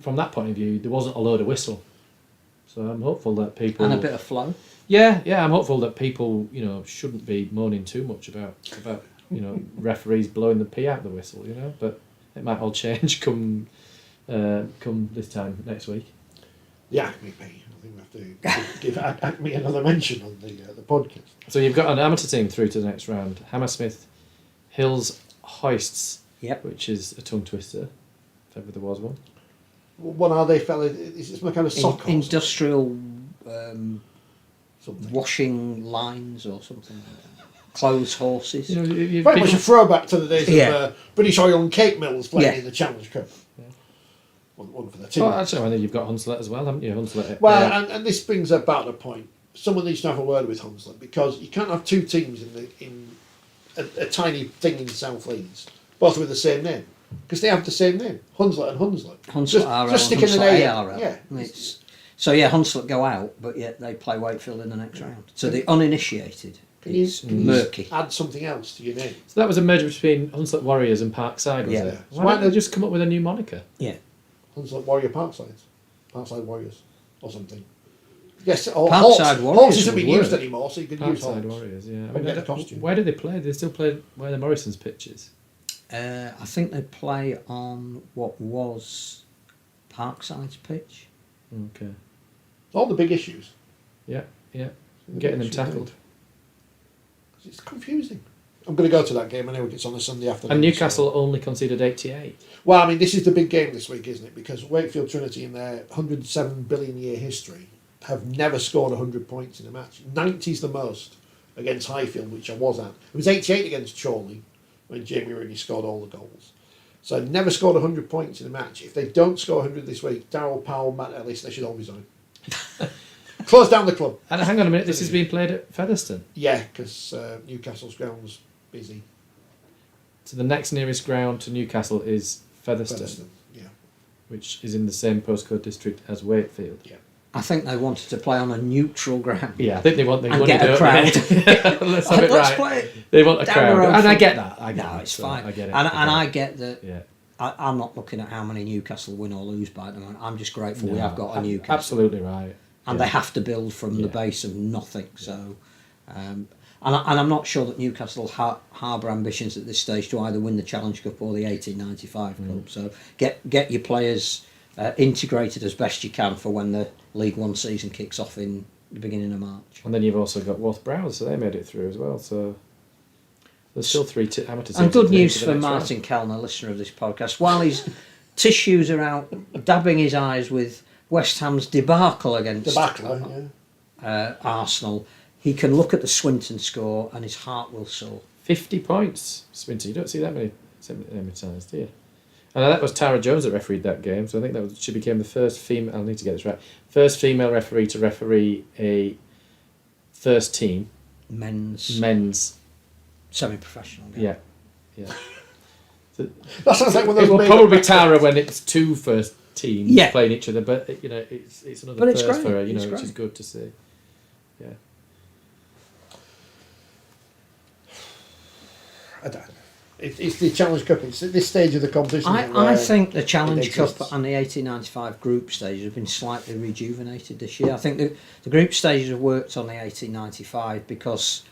from that point of view, there wasn't a load of whistle. So I'm hopeful that people... And a bit of flow. Yeah, I'm hopeful that people, shouldn't be moaning too much about referees blowing the pee out the whistle, but it might all change come this time next week. The Acme pee. I think we have to give Acme another mention on the podcast. So you've got an amateur team through to the next round. Hammersmith Hills Hoists, which is a tongue twister, if ever there was one. What are they, fella? Is it some kind of sock? Industrial washing lines or something. Clothes horses. Very much a throwback to the days of British Oil and Cake Mills playing in the Challenge Cup. Yeah. One for the team. Oh, actually, I think you've got Hunslet as well, haven't you? Hunslet. Well, and this brings about the point. Someone needs to have a word with Hunslet, because you can't have two teams in a tiny thing in South Leeds, both with the same name, because they have the same name, Hunslet and Hunslet. Hunslet just sticking an A. Yeah. So Hunslet go out, but yet they play Wakefield in the next round. So the uninitiated. It's murky. Add something else to your name. So that was a merger between Hunslet Warriors and Parkside, was it? Why don't they just come up with a new moniker? Yeah. Hunslet Warrior Parkside Warriors, or something. Yes, Parkside Warriors Horse isn't being used anymore, so you can use Parkside Horse. Warriors, yeah. Get the costume. Where do they play? Do they still play where the Morrison's pitch is? I think they play on what was Parkside's pitch. Okay. All the big issues. Yeah. Getting them tackled. It's confusing. I'm going to go to that game. I know it's on a Sunday afternoon. And Newcastle only conceded 88. Well, I mean, this is the big game this week, isn't it? Because Wakefield Trinity, in their 107 billion year history, have never scored 100 points in a match. 90 is the most against Highfield, which I was at. It was 88 against Chorley when Jamie Rooney scored all the goals. So never scored 100 points in a match. If they don't score 100 this week, Darryl Powell, Matt Ellis, they should all resign. Close down the club. And hang on a minute, this is being played at Featherstone? Yeah, because Newcastle's ground's busy. So the next nearest ground to Newcastle is Featherstone. Yeah. which is in the same postcode district as Wakefield. Yeah. I think they wanted to play on a neutral ground. Yeah, I think they want the And money, get a don't crowd. they? Let's have it Let's right. play it They want a down the crowd, road and I from- get that. I get No, that, it's so fine. I get it. And I I get get that. Yeah. I'm not looking at how many Newcastle win or lose by at the moment. I'm just grateful we have got a Newcastle. Absolutely right. And Yeah. they have to build from the Yeah. base of nothing. So, and I'm not sure that Newcastle harbour ambitions at this stage to either win the Challenge Cup or the 1895 Cup. So get your players integrated as best you can for when the League One season kicks off in the beginning of March. And then you've also got Worth Browns, so they made it through as well. So there's still three amateur teams. And good to news the for next round. Martin Kellner, listener of this podcast. While his tissues are out dabbing his eyes with West Ham's debacle against Debacle, yeah. Arsenal, he can look at the Swinton score and his heart will soar. 50 points, Swinton. You don't see that many times, do you? And that was Tara Jones that refereed that game, so I think that she became the first female. I need to get this right. First female referee to referee a first team men's semi-professional game. Yeah. That sounds like one of It those. will made-up probably records. Tara when it's two first teams Yeah. playing each other, but it's another But it's first great. for her, It's which great. is good to see. Yeah. I don't know. It's the Challenge Cup. It's at this stage of the competition. I think the Challenge it Cup exists. and the 1895 group stages have been slightly rejuvenated this year. I think the group stages have worked on the 1895 because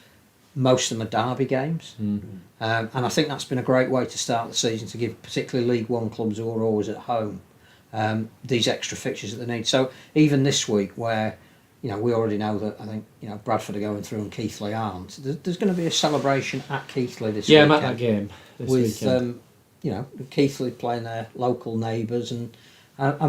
most of them are derby games. And I think that's been a great way to start the season, to give particularly League One clubs who are always at home these extra fixtures that they need. So even this week, where we already know that I think Bradford are going through and Keighley aren't, there's going to be a celebration at Keighley this Yeah, I'm weekend. at that game this With weekend. Keighley playing their local neighbours, and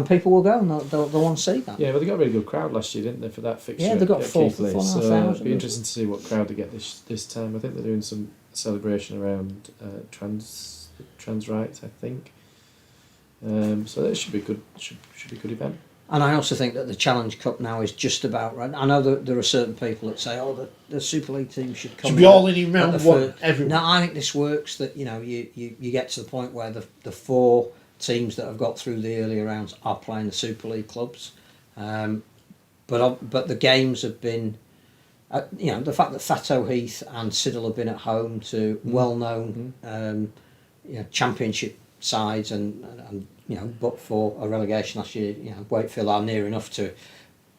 people will go and they'll want to see that. Yeah, well, they got a really good crowd last year, didn't they, for that fixture? Yeah, they got at 4,500. Keighley, so it'll be interesting to see what crowd they get this time. I think they're doing some celebration around trans rights, I think. So that should be good. Should be a good event. And I also think that the Challenge Cup now is just about right. I know that there are certain people that say, the Super League team should come. Should be all in at round the one. first. Everyone. No, I think this works. That you get to the point where the four teams that have got through the earlier rounds are playing the Super League clubs, but the games have been, the fact that Thatto Heath and Siddle have been at home to well-known championship sides and but for a relegation last year, Wakefield are near enough to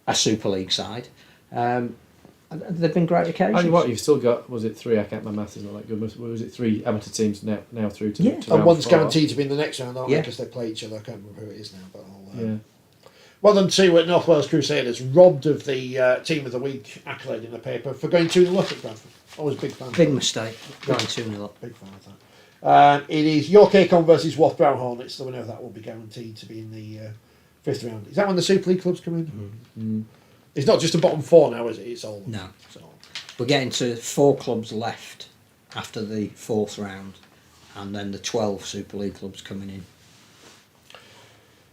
a Super League side. They've been great occasions. Only what you've still got, was it three? I can't. My maths is not that good. Was it three amateur teams now through to? Yeah. to And round one's 4? guaranteed to be in the next round, aren't they? Yeah. Because they play each other. I can't remember who it is now, but I'll. Yeah. Well done to North Wales Crusaders, robbed of the Team of the Week accolade in the paper for going 2-0 up at Bradford. Always a big fan. Big mistake going 2-0 up. Big fan of that. It is York Acorn versus Worth Brown Hornets. The winner of that will be guaranteed to be in the fifth round. Is that when the Super League clubs come in? It's not just a bottom four now, is it? It's all. No. It's all. We're getting to 4 clubs left after the 4th round, and then the 12 Super League clubs coming in.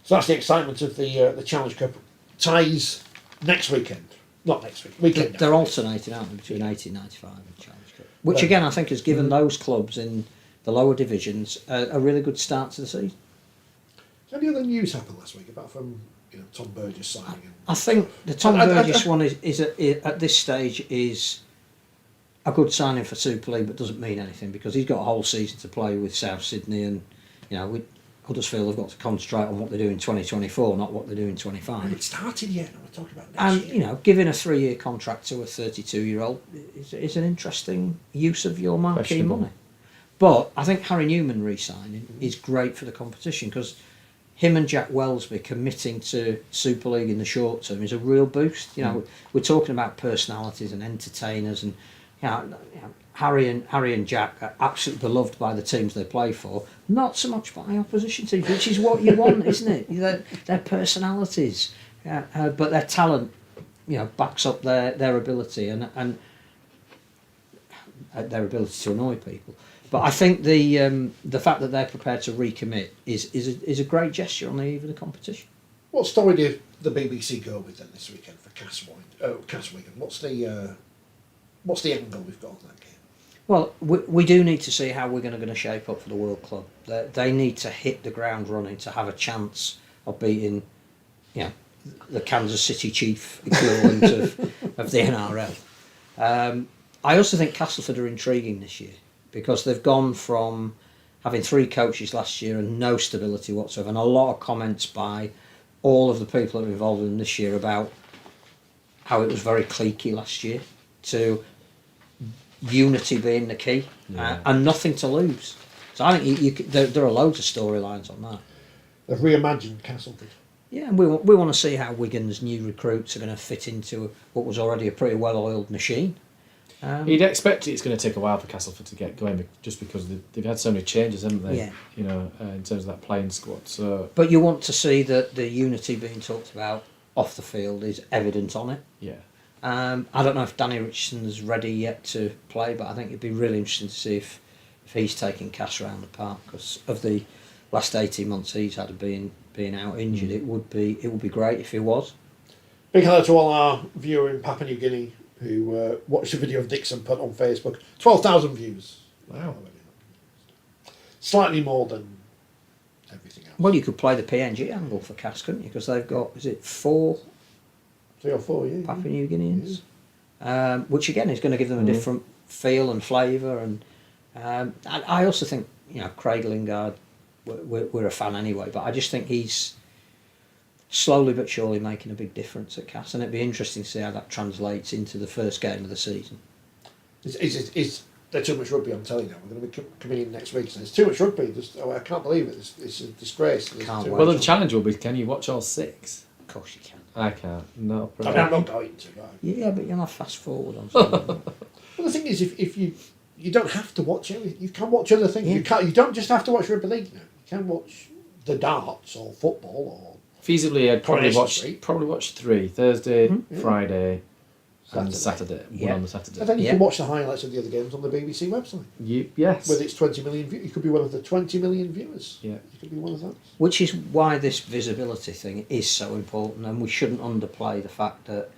So that's the excitement of the Challenge Cup. Ties next weekend. Not next week. Weekend. They're alternating, aren't they, between 1895 and Challenge Cup? Which Right. again, I think has given those clubs in the lower divisions a really good start to the season. Did any other news happen last week apart from Tom Burgess signing? I think the Tom I- Burgess one is at this stage is a good signing for Super League, but doesn't mean anything because he's got a whole season to play with South Sydney, and Huddersfield have got to concentrate on what they do in 2024, not what they do in And 25. it started yet. We're talking about next And year. giving a 3-year contract to a 32-year-old is an interesting use of your marquee Questionable. money. But I think Harry Newman re-signing is great for the competition because him and Jack Wellesby committing to Super League in the short term is a real boost. We're talking about personalities and entertainers, and Harry and Jack are absolutely beloved by the teams they play for. Not so much by opposition teams, which is what you want, isn't it? Their personalities, but their talent, backs up their ability and their ability to annoy people. But I think the fact that they're prepared to recommit is a great gesture on the eve of the competition. What story did the BBC go with then this weekend for Cass Wigan? What's the angle we've got on that game? Well, we do need to see how we're going to shape up for the World Club. They need to hit the ground running to have a chance of beating, the Kansas City Chief equivalent of the NRL. I also think Castleford are intriguing this year because they've gone from having 3 coaches last year and no stability whatsoever, and a lot of comments by all of the people that are involved in this year about how it was very cliquey last year, to unity being the key, and nothing to lose. So I think there are loads of storylines on that. They've reimagined Castleford. Yeah, and we want to see how Wigan's new recruits are going to fit into what was already a pretty well-oiled machine. You'd expect it's going to take a while for Castleford to get going, just because they've had so many changes, haven't they? Yeah. In terms of that playing squad. So, but you want to see that the unity being talked about off the field is evident on it. Yeah. I don't know if Danny Richardson's ready yet to play, but I think it'd be really interesting to see if he's taking Cass around the park, because of the last 18 months he's had of being out injured. It would be great if he was. Big hello to all our viewer in Papua New Guinea who watched the video of Dixon put on Facebook. 12,000 views. Wow. Slightly more than everything else. Well, you could play the PNG angle for Cass, couldn't you? Because they've got, is it 4 3 or 4, yeah. Papua New Guineans? Which again is going to give them a different feel and flavour. And I also think, Craig Lingard, we're a fan anyway, but I just think he's slowly but surely making a big difference at Cass, and it'd be interesting to see how that translates into the first game of the season. There's too much rugby, I'm telling you. We're going to be coming in next week. So there's too much rugby. I can't believe it. It's a disgrace. Well, the challenge will be, can you watch all 6? Of course you can. I can't. No I'm problem. not going to. Right? Yeah, but you'll have fast forward on something. Well, the thing is, if you don't have to watch everything, you can watch other things. Yeah. You don't just have to watch rugby league now. You can watch the darts or football or Feasibly, I'd probably Coronation watch 3: Thursday, Yeah. Friday, and Saturday. Saturday. Yeah. One on the Saturday. And then you can watch the highlights of the other games on the BBC website. Yes. With its 20 million views. You could be one of the 20 million viewers. Yeah. You could be one of those. Which is why this visibility thing is so important, and we shouldn't underplay the fact that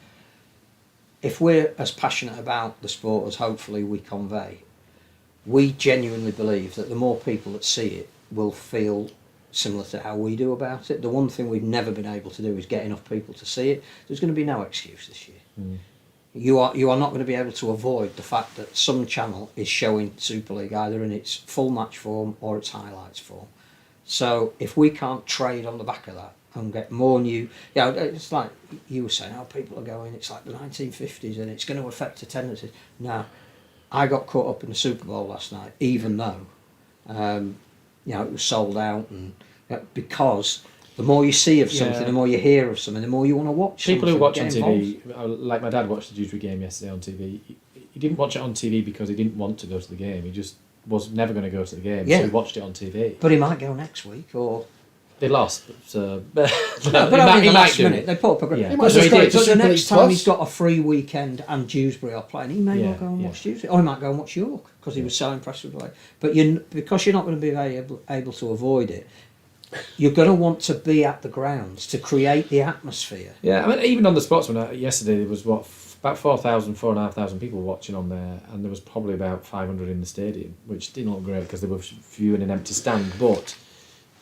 if we're as passionate about the sport as hopefully we convey, we genuinely believe that the more people that see it will feel similar to how we do about it. The one thing we've never been able to do is get enough people to see it. There's going to be no excuse this year. You are not going to be able to avoid the fact that some channel is showing Super League either in its full match form or its highlights form. So if we can't trade on the back of that and get more new, it's like you were saying, how people are going, it's like the 1950s and it's going to affect attendances. Now, I got caught up in the Super Bowl last night, even though it was sold out, and because the more you see of something, the more you hear of something, the more you want to watch. People who watch on TV, like my dad watched the Dewsbury game yesterday on TV. He didn't watch it on TV because he didn't want to go to the game. He just was never going to go to the game, so he watched it on TV. But he might go next week, or they lost. So, but he might do. Minute, they put up a yeah. But the next time he's got a free weekend and Dewsbury are playing, he may well go and watch Dewsbury, or he might go and watch York because he was so impressed with the way. But because you're not going to be able to avoid it, you're going to want to be at the grounds to create the atmosphere. Yeah, I mean, even on the Sportsman yesterday, there was about 4,500 people watching on there, and there was probably about 500 in the stadium, which didn't look great because they were viewing an empty stand. But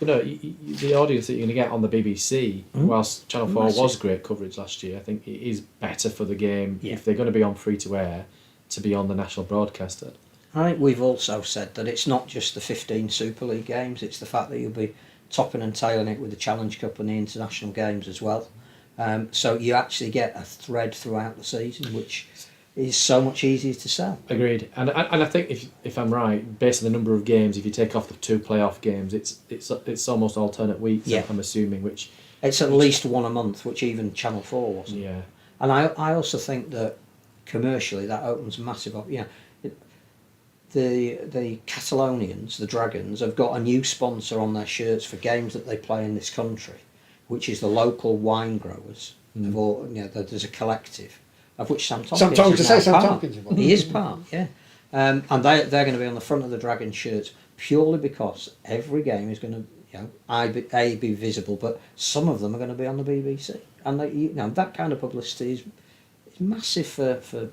the audience that you're going to get on the BBC, whilst Channel 4 was great coverage last year, I think it is better for the game if they're going to be on free to air to be on the national broadcaster. I think we've also said that it's not just the 15 Super League games; it's the fact that you'll be topping and tailing it with the Challenge Cup and the international games as well. So you actually get a thread throughout the season, which is so much easier to sell. Agreed, and I think if I'm right, based on the number of games, if you take off the 2 playoff games, it's almost alternate weeks. Yeah. I'm assuming, which it's at least one a month, which even Channel 4 wasn't. Yeah, and I also think that commercially that opens massive up. The Catalonians, the Dragons, have got a new sponsor on their shirts for games that they play in this country, which is the local wine growers. There's a collective, of which Sam Tompkins is part. He is part, yeah. And they're going to be on the front of the Dragon shirts purely because every game is going to be visible, but some of them are going to be on the BBC. And that kind of publicity is massive for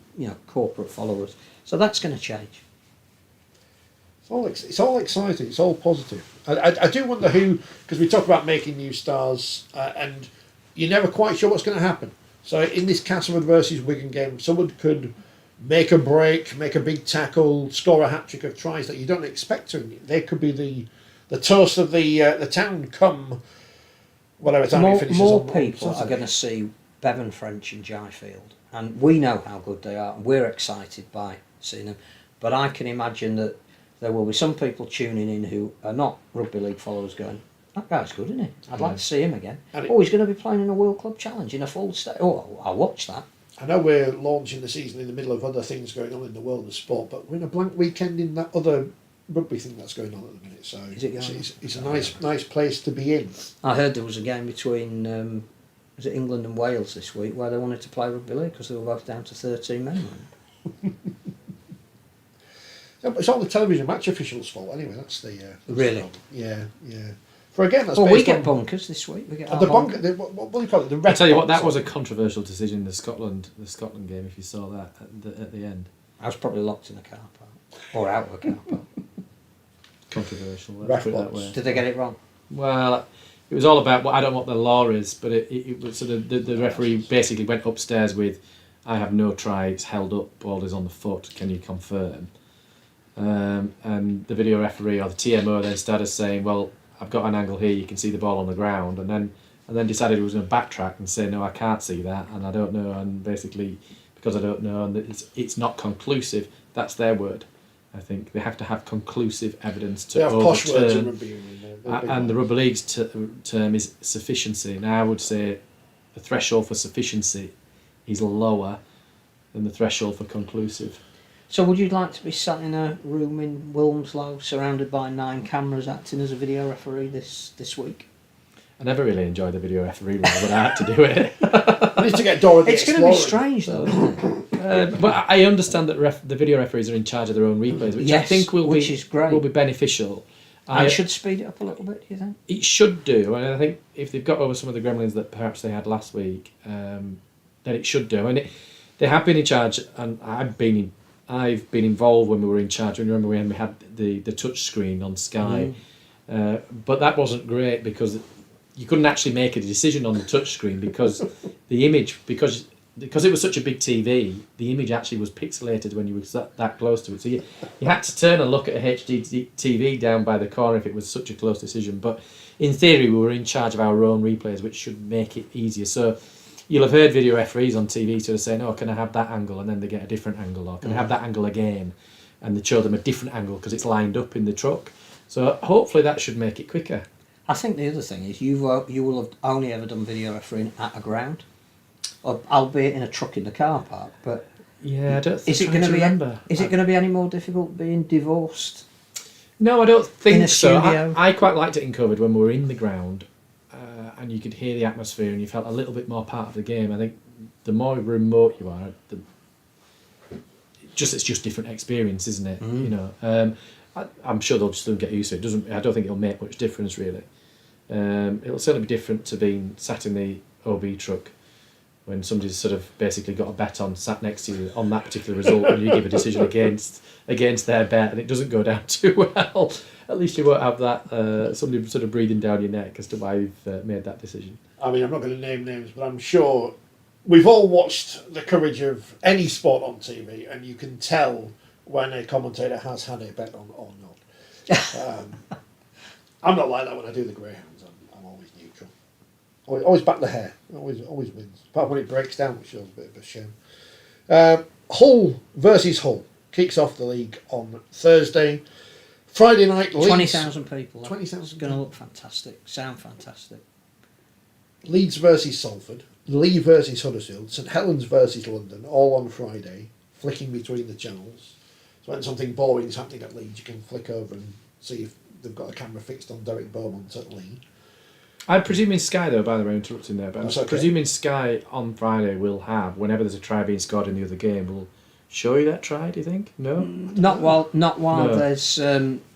corporate followers. So that's going to change. It's all exciting. It's all positive. I do wonder who, because we talk about making new stars, and you're never quite sure what's going to happen. So in this Castlewood versus Wigan game, someone could make a break, make a big tackle, score a hat trick of tries that you don't expect to. They could be the toast of the town come whatever time it finishes. More on people Saturday. are going to see Bevan French and Jai Field, and we know how good they are, and we're excited by seeing them. But I can imagine that there will be some people tuning in who are not rugby league followers going, that guy's good, isn't he? I'd like to see him again. He's going to be playing in a World Club Challenge in a full state. Oh, I'll watch that. I know we're launching the season in the middle of other things going on in the world of sport, but we're in a blank weekend in that other rugby thing that's going on at the minute. So it's a nice place to be in. I heard there was a game between was it England and Wales this week where they wanted to play rugby league because they were both down to 13 men. It's all the television match officials' fault anyway. That's the really problem. Yeah. For again, that's we get bunkers this week. We get the bunker. What do you call it? The red. I tell you what, that was a controversial decision. The Scotland game. If you saw that at the end, I was probably locked in a car park or out of a car park. Controversial. Let's put it that way. Did they get it wrong? Well, it was all about I don't know what the law is, but it was sort of the referee basically went upstairs with, I have no try. It's held up. Ball is on the foot. Can you confirm? And the video referee or the TMO then started saying, well, I've got an angle here, you can see the ball on the ground, and then decided he was going to backtrack and say, no, I can't see that, and I don't know, and basically, because I don't know, and it's not conclusive, that's their word. I think they have to have conclusive evidence to overturn, and the Rugby League's term is sufficiency. Now I would say the threshold for sufficiency is lower than the threshold for conclusive. So would you like to be sat in a room in Wilmslow surrounded by 9 cameras acting as a video referee this week? I never really enjoyed the video referee role, but I had to do it. I need to get Dorothy. It's going to be strange though, isn't it? But I understand that the video referees are in charge of their own replays, which I think will be beneficial. And should speed it up a little bit, do you think? It should do, and I think if they've got over some of the gremlins that perhaps they had last week, then it should do. And they have been in charge, and I've been involved when we were in charge. And remember when we had the touch screen on Sky, but that wasn't great because you couldn't actually make a decision on the touch screen because the image, because it was such a big TV, the image actually was pixelated when you were that close to it. So you had to turn and look at a HD TV down by the corner if it was such a close decision. But in theory, we were in charge of our own replays, which should make it easier. So you'll have heard video referees on TV sort of saying, oh, can I have that angle? And then they get a different angle. Or can I have that angle again? And they show them a different angle because it's lined up in the truck. So hopefully that should make it quicker. I think the other thing is you will have only ever done video refereeing at a ground, or albeit in a truck in the car park. But yeah, I don't think is it going to be any more difficult being divorced? No, I don't think in a so. Studio? I quite liked it in COVID when we were in the ground. And you could hear the atmosphere and you felt a little bit more part of the game. I think the more remote you are, it's just different experience, isn't it? You know, I'm sure they'll still get used to it. I don't think it'll make much difference really. It'll certainly be different to being sat in the OB truck when somebody's sort of basically got a bet on sat next to you on that particular result and you give a decision against their bet and it doesn't go down too well. At least you won't have that somebody sort of breathing down your neck as to why you've made that decision. I mean, I'm not going to name names, but I'm sure we've all watched the coverage of any sport on TV, and you can tell when a commentator has had a bet on or not. I'm not like that when I do the greyhounds. I'm always neutral. Always back the hair. Always wins. Apart when it breaks down, which shows a bit of a shame. Hull versus Hull kicks off the league on Thursday. Friday night, 20,000 people. 20,000. It's going to look fantastic. Sound fantastic. Leeds versus Salford. Lee versus Huddersfield. St Helens versus London. All on Friday. Flicking between the channels. So when something boring is happening at Leeds, you can flick over and see if they've got a camera fixed on Derek Beaumont at Lee. I'm presuming Sky, though, by the way, interrupting there, but I'm presuming Sky on Friday will have, whenever there's a try being scored in the other game, will show you that try, do you think? No? Not while No. there's...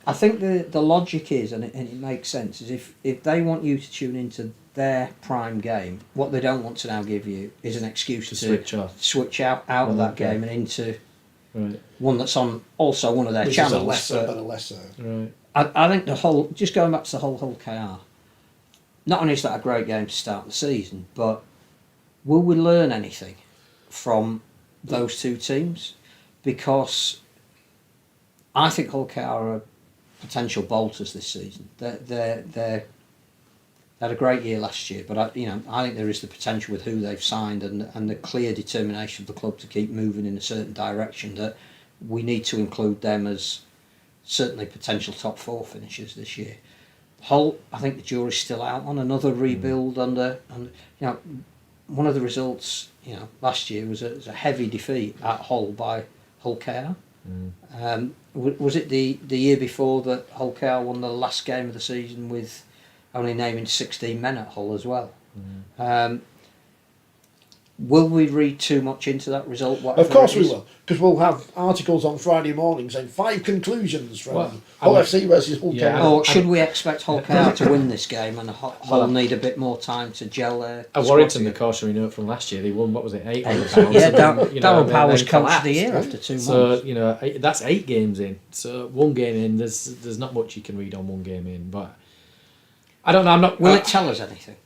I think the logic is, and it makes sense, is if they want you to tune into their prime game, what they don't want to now give you is an excuse to switch off. Switch out of that game and into Right. One that's on also one of their Which channels. is a lesser, but but a lesser. Right. I think the whole, just going back to the whole Hull KR, not only is that a great game to start the season, but will we learn anything from those two teams? Because I think Hull KR are potential bolters this season. They had a great year last year, but I think there is the potential with who they've signed and the clear determination of the club to keep moving in a certain direction that we need to include them as certainly potential top 4 finishers this year. Hull, I think the jury's still out on another rebuild under, and one of the results last year was a heavy defeat at Hull by Hull KR. Was it the year before that Hull KR won the last game of the season with only naming 16 men at Hull as well? Will we read too much into that result? Of course we will, because we'll have articles on Friday morning saying 5 conclusions from Hull FC versus Hull KR. Or should we expect Hull KR to win this game and Hull need a bit more time to gel there? Warrington, the cautionary note from last year, they won, what was it, 8 £8? Yeah, Darren Powell's coach of the year after 2 months. So, that's 8 games in. So, 1 game in, there's not much you can read on 1 game in. But I don't know, Will it tell us anything?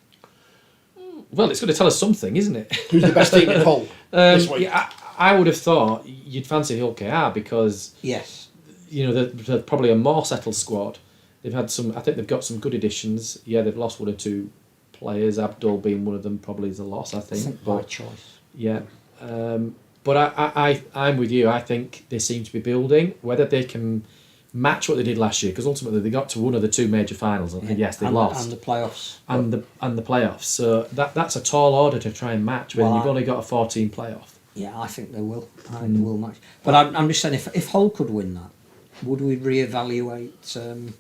Well, it's going to tell us something, isn't it? Who's the best team at Hull this week? Yeah, I would have thought you'd fancy Hull KR because yes, they're probably a more settled squad. They've had some. I think they've got some good additions. Yeah, they've lost 1 or 2 players. Abdul being one of them probably is a loss. I think by choice. Yeah, but I'm with you. I think they seem to be building. Whether they can match what they did last year, because ultimately they got to one of the 2 major finals, and yes, they lost, and the playoffs, and the playoffs. So that's a tall order to try and match when you've only got a 14 playoff. Yeah, I think they will. I think they will match. But I'm just saying, if Hull could win that, would we reevaluate?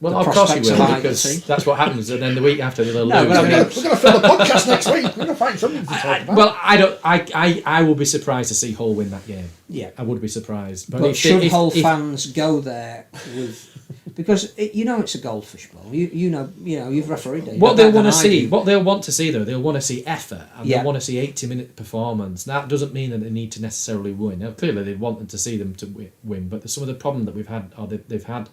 Well, of course we will, because that's what happens, and then the week after they'll lose. We're going to fill the podcast next week. We're going to find something to talk about. Well, I will be surprised to see Hull win that game. Yeah, I would be surprised. But should Hull fans go there with? Because it's a goldfish bowl. You've refereed it. What they'll want to see though, they'll want to see effort, and they'll want to see 80-minute performance. That doesn't mean that they need to necessarily win. Now, clearly they want to see them to win, but some of the problem that we've had, or they've had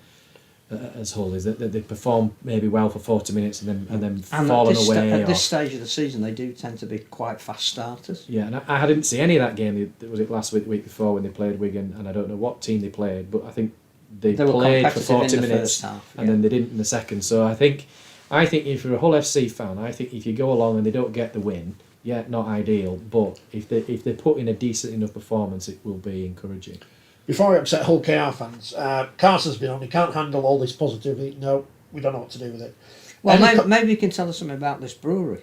as Hull, is that they perform maybe well for 40 minutes and then fallen away. At this stage of the season, they do tend to be quite fast starters. Yeah, and I didn't see any of that game. Was it last week, the week before, when they played Wigan, and I don't know what team they played, but I think they played for 40 minutes and then they didn't in the second. So I think if you're a Hull FC fan, I think if you go along and they don't get the win, yeah, not ideal, but if they put in a decent enough performance, it will be encouraging. Before I upset Hull KR fans, Carson's been on. He can't handle all this positivity. No, we don't know what to do with it. Well, maybe you can tell us something about this brewery.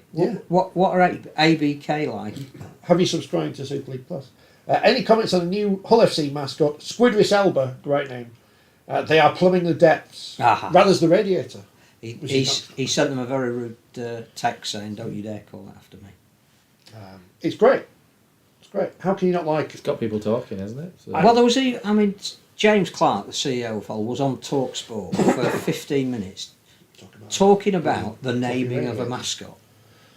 What are ABK like? Have you subscribed to Super League Plus? Any comments on the new Hull FC mascot, Squidris Elba? Great name. They are plumbing the depths. Rather's the radiator. He sent them a very rude text saying, "Don't you dare call that after me." It's great. It's great. How can you not like it? It's got people talking, hasn't it? So. Well, there was James Clark, the CEO of Hull, was on TalkSport for 15 minutes talking about the naming of a mascot.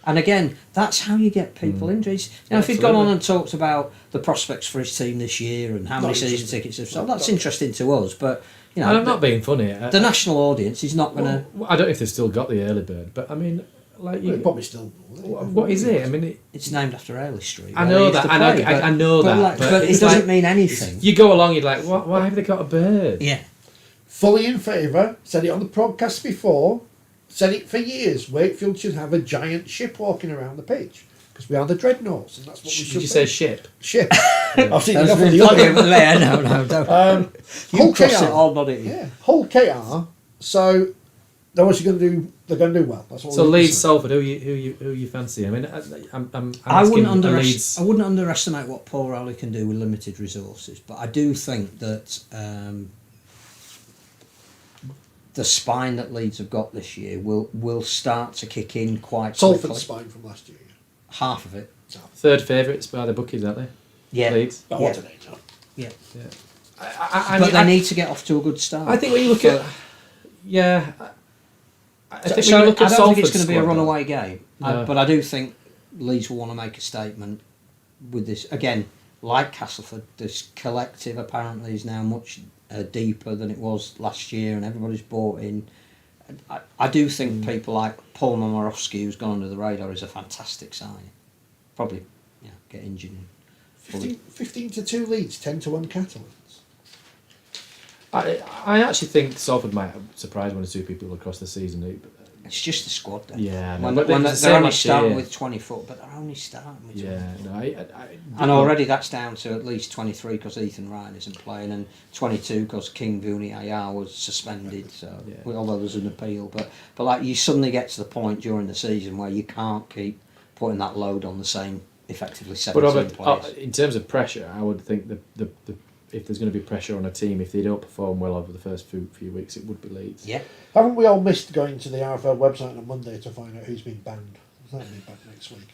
And again, that's how you get people interested. If he'd gone on and talked about the prospects for his team this year and how many season tickets have sold, that's interesting to us. But and I'm not being funny. The national audience is not going to. I don't know if they've still got the early bird, but I mean, probably still. What is it? I mean, it's named after Ailey Street. I know that. I know that. But it doesn't mean anything. You go along, you're like, why have they got a bird? Yeah. Fully in favour. Said it on the podcast before. Said it for years. Wakefield should have a giant ship walking around the pitch because we are the dreadnoughts, and that's what we should. Did you say ship? Ship. Yeah. I've seen enough of the other. No, don't. Hull cross KR. it all, not it. Yeah, Hull KR. So they're obviously going to do. They're going to do well. That's what. So Leeds, Salford. Who you fancy? I mean, I wouldn't underestimate what Paul Rowley can do with limited resources, but I do think that. The spine that Leeds have got this year will start to kick in quite quickly. Salford's spine from last year. Half of it. Third favourites by the bookies, aren't they? Yeah. Leeds. But what do they know? Yeah. But they need to get off to a good start. I think when you look at... Yeah. I don't think it's going to be a runaway game. No. But I do think Leeds will want to make a statement with this. Again, like Castleford, this collective apparently is now much deeper than it was last year, and everybody's bought in. I do think people like Paul Momorowski, who's gone under the radar, is a fantastic signing. Probably, get injured. 15-2 Leeds, 10-1 Catalans. I actually think Salford might have surprised one or two people across the season. It's just the squad, then. Yeah, when but they're only last starting year. with 20 foot, but they're only starting with 20 foot. No, And already that's down to at least 23 because Ethan Ryan isn't playing, and 22 because King Vuni Ayar was suspended. So although there's an appeal, but like you suddenly get to the point during the season where you can't keep putting that load on the same effectively 17 players. In terms of pressure, I would think the if there's going to be pressure on a team, if they don't perform well over the first few weeks, it would be Leeds. Yeah. Haven't we all missed going to the RFL website on Monday to find out who's been banned? That'll be back next week.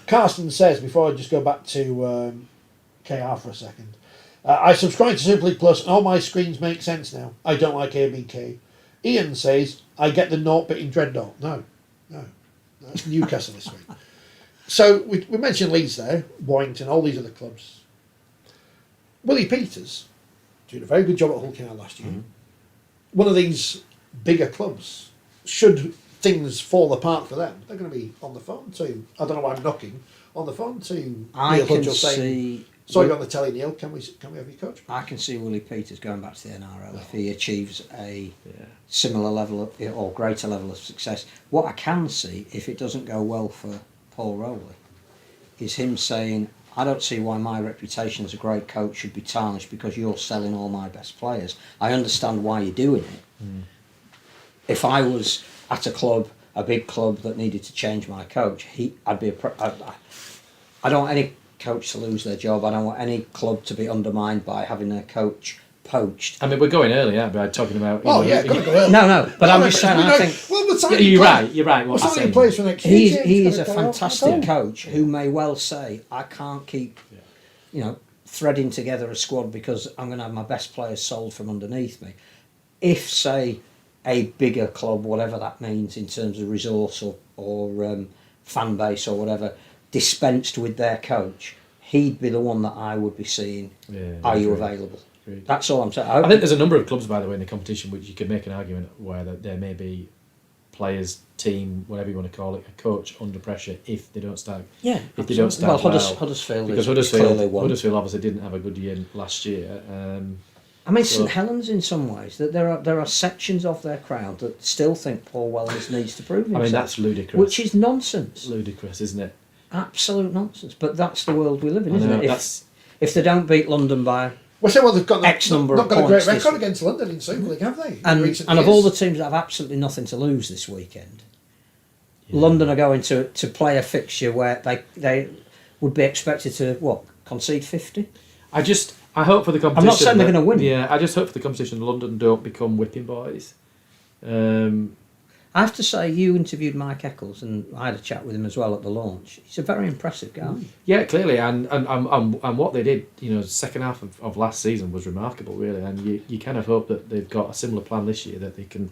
Carsten says, before I just go back to KR for a second, I subscribe to Super League Plus and all my screens make sense now. I don't like ABK. Ian says, I get the 0-bit in Dreadnought. No. That's Newcastle this week. So we mentioned Leeds there, Warrington, all these other clubs. Willie Peters doing a very good job at Hull KR last year. Mm-hmm. One of these bigger clubs, should things fall apart for them, they're going to be on the phone to, I don't know why I'm knocking, on the phone to Neil Hudgell saying, sorry, you're on the telly, Neil, can we have your coach? I can see Willie Peters going back to the NRL if he achieves a similar level of, or greater level of success. What I can see, if it doesn't go well for Paul Rowley, is him saying, I don't see why my reputation as a great coach should be tarnished because you're selling all my best players. I understand why you're doing it. If I was at a club, a big club that needed to change my coach, I don't want any coach to lose their job. I don't want any club to be undermined by having their coach poached. I mean, we're going early, aren't we? Talking about... gotta go early. No, but I'm just saying, I think... Well, you're right. What somebody who plays for next year, he is a fantastic coach who may well say, I can't keep, threading together a squad because I'm going to have my best players sold from underneath me. If, say, a bigger club, whatever that means in terms of resource or fan base or whatever, dispensed with their coach, he'd be the one that I would be seeing. Are you available? Agreed. That's all I'm saying. I think there's a number of clubs, by the way, in the competition which you could make an argument where there may be players, team, whatever you want to call it, a coach under pressure if they don't start. Yeah, if they don't start Huddersfield because Huddersfield obviously didn't have a good year last year. I mean, St Helens in some ways that there are sections of their crowd that still think Paul Wellens needs to prove himself. I mean, that's ludicrous. Which is nonsense. Ludicrous, isn't it? Absolute nonsense. But that's the world we live in, isn't it? If they don't beat London by they've got X number not of got points a great record against London in Super League, have they? And of all the teams that have absolutely nothing to lose this weekend, London are going to play a fixture where they would be expected to concede 50. I hope for the competition. I'm not saying they're going to win. Yeah, I just hope for the competition London don't become whipping boys. I have to say, you interviewed Mike Eccles, and I had a chat with him as well at the launch. He's a very impressive guy. Yeah, clearly, and what they did, second half of last season was remarkable, really. And you kind of hope that they've got a similar plan this year, that they can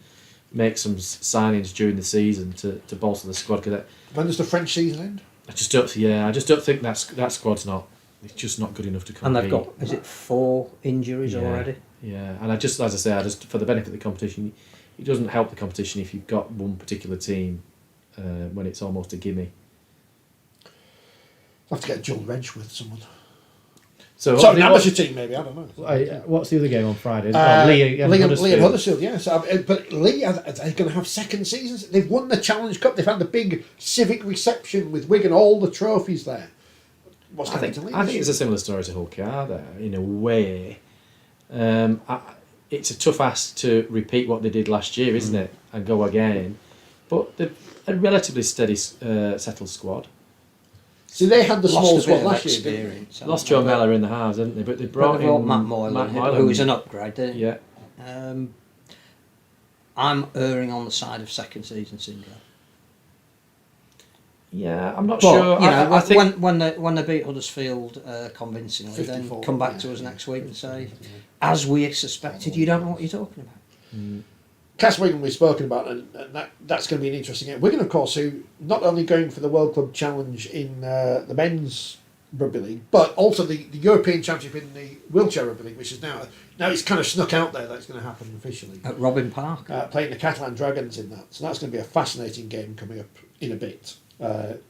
make some signings during the season to bolster the squad. When does the French season end? I just don't think that squad's not. It's just not good enough to compete. And they've got 4 injuries already? Yeah, and as I say, for the benefit of the competition, it doesn't help the competition if you've got one particular team when it's almost a gimme. I'll have to get Joel Wrench with someone. So an amateur team, maybe, I don't know. What's the other game on Friday? Lee and Huddersfield, yeah. But Lee, are they going to have second seasons? They've won the Challenge Cup. They've had the big civic reception with Wigan, all the trophies there. What's happening to Lee? I think it's a similar story to Hull KR there, in a way. It's a tough ask to repeat what they did last year, isn't it? And go again. But they're a relatively steady, settled squad. See, they had the small squad last year. Lost Joe Mellor in the halves, didn't they? But they brought in Matt Moylan, who was an upgrade, didn't he? Yeah. I'm erring on the side of second season syndrome. Yeah, I'm not sure. I think when they beat Huddersfield convincingly, 54, then come back to us next week and say, as we suspected, you don't know what you're talking about. Cass Wigan we've spoken about, and that's going to be an interesting game. Wigan, of course, who not only going for the World Club Challenge in the men's Rugby League, but also the European Championship in the wheelchair Rugby League, which is now it's kind of snuck out there that it's going to happen officially. At Robin Park. Playing the Catalan Dragons in that. So that's going to be a fascinating game coming up in a bit.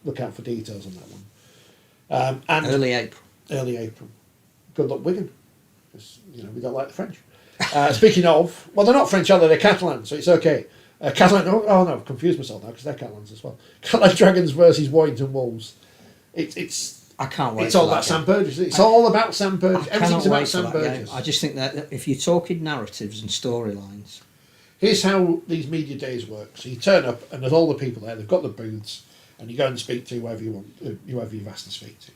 Look out for details on that one. And Early April. Early April. Good luck, Wigan. Because, we don't like the French. Speaking of, well, they're not French, are they? They're Catalan, so it's okay. Catalan, oh no, I've confused myself now because they're Catalans as well. Catalan Dragons versus Warrington Wolves. It's I can't wait. It's all about Sam Burgess. It's all about Sam Burgess. Everything's about Sam Burgess. I just think that if you're talking narratives and storylines, here's how these media days work. So you turn up and there's all the people there. They've got the booths, and you go and speak to whoever you want, whoever you've asked to speak to.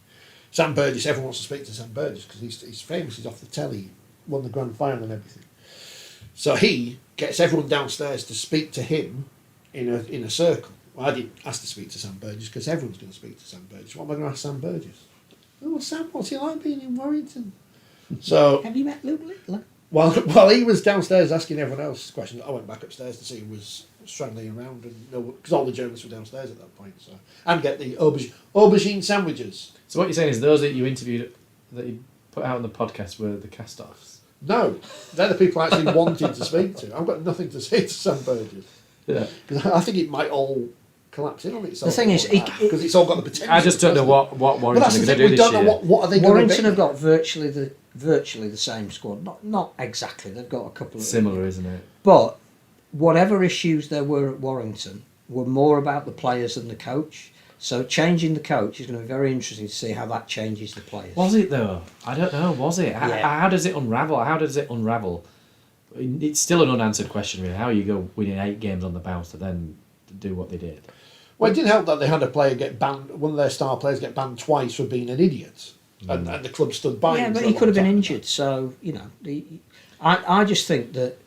Sam Burgess. Everyone wants to speak to Sam Burgess because he's famous. He's off the telly, won the grand final and everything. So he gets everyone downstairs to speak to him in a circle. Well, I didn't ask to speak to Sam Burgess because everyone's going to speak to Sam Burgess. What am I going to ask Sam Burgess? Oh, Sam, what's he like being in Warrington? So have you met Luke Littler? While he was downstairs asking everyone else questions, I went back upstairs to see who was strangling around, and because all the journalists were downstairs at that point. So and get the aubergine sandwiches. So what you're saying is those that you interviewed, that you put out on the podcast, were the cast-offs? No, they're the people I actually wanted to speak to. I've got nothing to say to Sam Burgess. Yeah. Because I think it might all collapse in on itself. The thing is, because it's all got the potential. I just don't know what Warrington are going to do this year. We don't know what are they going to be. Warrington have got virtually the same squad. Not exactly. They've got a couple of similar, isn't it? But whatever issues there were at Warrington were more about the players than the coach. So changing the coach is going to be very interesting to see how that changes the players. Was it though? I don't know. Was it? How does it unravel? It's still an unanswered question, really. How you go winning 8 games on the bounce to then do what they did? Well, it didn't help that they had a player get banned. One of their star players get banned twice for being an idiot, and the club stood by him. Yeah, but he could have been injured. So I just think that.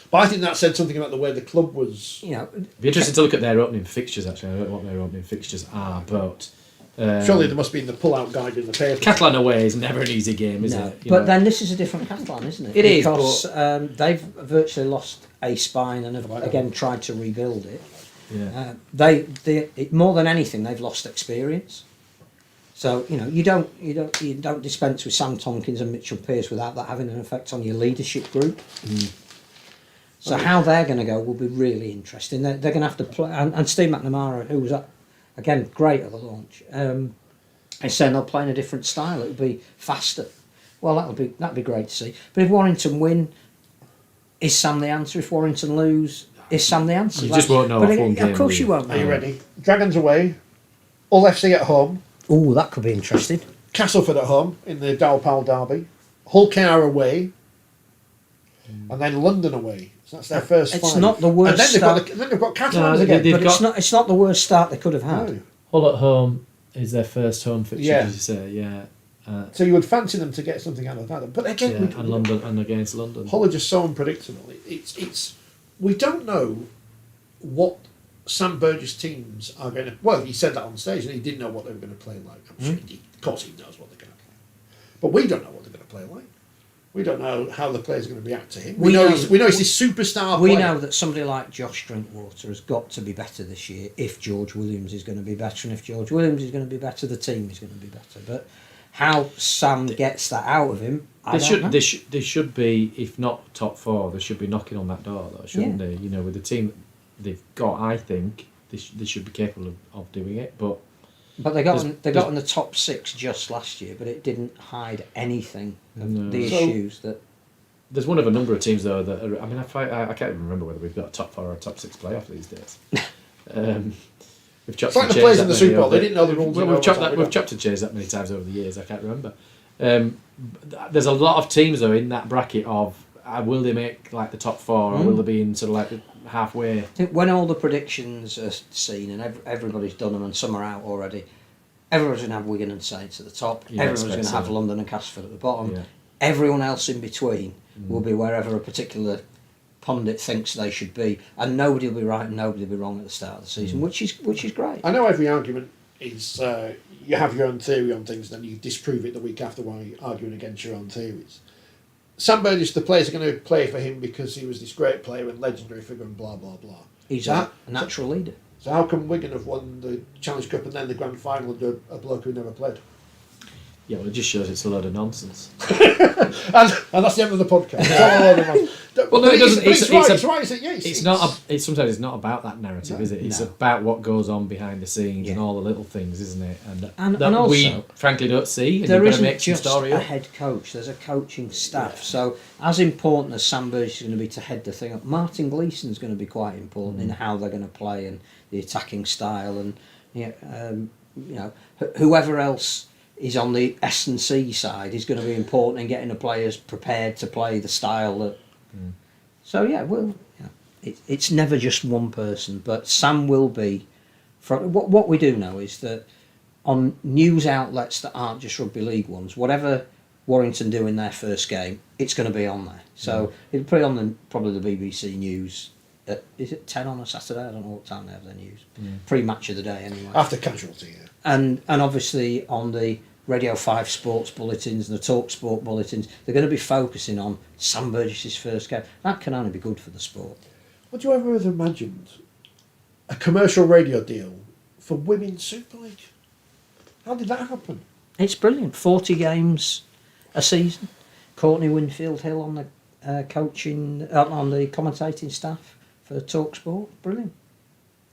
But I think that said something about the way the club was. It'd be interesting to look at their opening fixtures. Actually, I don't know what their opening fixtures are, but surely there must be in the pull-out guide in the paper. Catalan away is never an easy game, is it? But then this is a different Catalan, isn't it? It is, because they've virtually lost a spine and have again tried to rebuild it. Yeah. They more than anything, they've lost experience. So you don't dispense with Sam Tompkins and Mitchell Pearce without that having an effect on your leadership group. Mm. So how they're going to go will be really interesting. They're going to have to play, and Steve McNamara, who was again great at the launch, is saying they'll play in a different style. It'll be faster. Well, that'll be great to see. But if Warrington win, is Sam the answer? If Warrington lose, is Sam the answer? You just won't know. Of course you won't. Are you ready? Dragons away, Hull FC at home. Oh, that could be interesting. Castleford at home in the Dow Powell derby. Hull KR away, and then London away. So that's their first. It's 5. not the worst. And then they've got Catalans again. But it's not the worst start they could have had. No. Hull at home is their first home fixture. Yeah. As you say, yeah. So you would fancy them to get something out of that, but again, and London and against London. Hull are just so unpredictable. It's we don't know what Sam Burgess teams are going to. Well, he said that on stage, and he didn't know what they were going to play like. I'm sure of course he knows what they're going to play, but we don't know what they're going to play like. We don't know how the players are going to react to him. We know he's this superstar player. We know that somebody like Josh Drinkwater has got to be better this year if George Williams is going to be better, and if George Williams is going to be better, the team is going to be better. But how Sam gets that out of him, I don't know. They should be, if not top 4, they should be knocking on that door, though, shouldn't they? With the team they've got, I think they should be capable of doing it. But they got in the top 6 just last year, but it didn't hide anything of the issues that. There's one of a number of teams though that are, I can't even remember whether we've got a top 4 or a top 6 playoff these days. We've chopped it's like the players in the Super Bowl. They didn't know the rules. We've chopped and changed that many times over the years. I can't remember. There's a lot of teams though in that bracket of will they make like the top 4 or will they be in sort of like the halfway? I think when all the predictions are seen and everybody's done them and some are out already, everyone's going to have Wigan and Saints at the top. Yeah, everyone's going to have London and Castleford at the bottom. Yeah. Everyone else in between will be wherever a particular pundit thinks they should be, and nobody will be right and nobody will be wrong at the start of the season, which is great. I know every argument is you have your own theory on things, then you disprove it the week after while you're arguing against your own theories. Sam Burgess, the players are going to play for him because he was this great player and legendary figure and blah blah blah. He's a natural leader. So how come Wigan have won the Challenge Cup and then the grand final under a bloke who never played? Yeah, well, it just shows it's a load of nonsense. and that's the end of the podcast. It's all a load of nonsense. Well, no, it doesn't. It's right. It's sometimes it's not about that narrative, is it? It's about what goes on behind the scenes and all the little things, isn't it? And that also, we frankly don't see. And there you've got to isn't make some just story a up. head coach. There's a coaching staff. So as important as Sam Burgess is going to be to head the thing up, Martin Gleeson's going to be quite important in how they're going to play and the attacking style, and whoever else is on the S&C side is going to be important in getting the players prepared to play the style that. So it's never just one person, but Sam will be. From what we do know is that on news outlets that aren't just rugby league ones, whatever Warrington do in their first game, it's going to be on there. So it'll put it on probably the BBC News. Is it 10 on a Saturday? I don't know what time they have their news. Pre-match of the day anyway. After casualty, yeah. And obviously on the Radio 5 sports bulletins and the Talk Sport bulletins, they're going to be focusing on Sam Burgess's first game. That can only be good for the sport. Would you ever have imagined a commercial radio deal for Women's Super League? How did that happen? It's brilliant. 40 games a season. Courtney Winfield Hill on the coaching, on the commentating staff for Talk Sport. Brilliant.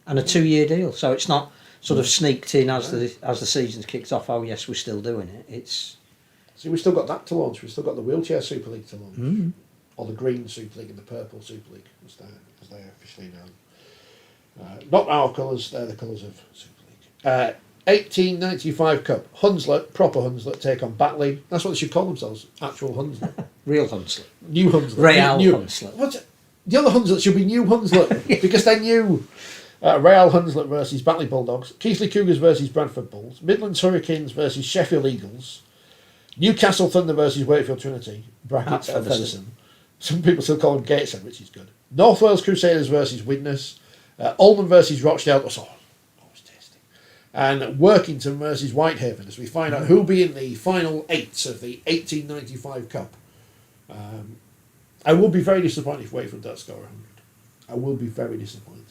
And a 2-year deal, so it's not sort of sneaked in as the season's kicked off. Oh yes, we're still doing it. It's see, we've still got that to launch. We've still got the wheelchair Super League to launch, or the green Super League and the purple Super League, as they're officially known. Not our colours; they're the colours of Super League. 1895 Cup, Hunslet, proper Hunslet take on Batley. That's what they should call themselves. Actual Hunslet, real Hunslet, new Hunslet, Real Hunslet. What's the other Hunslet should be new Hunslet because they're new. Real Hunslet versus Batley Bulldogs, Keighley Cougars versus Bradford Bulls, Midlands Hurricanes versus Sheffield Eagles, Newcastle Thunder versus Wakefield Trinity, brackets Featherstone. Some people still call them Gateshead, which is good. North Wales Crusaders versus Widnes, Oldham versus Rochdale, always tasty, and Workington versus Whitehaven as we find out who'll be in the final 8 of the 1895 Cup. I will be very disappointed if Wakefield don't score 100. I will be very disappointed.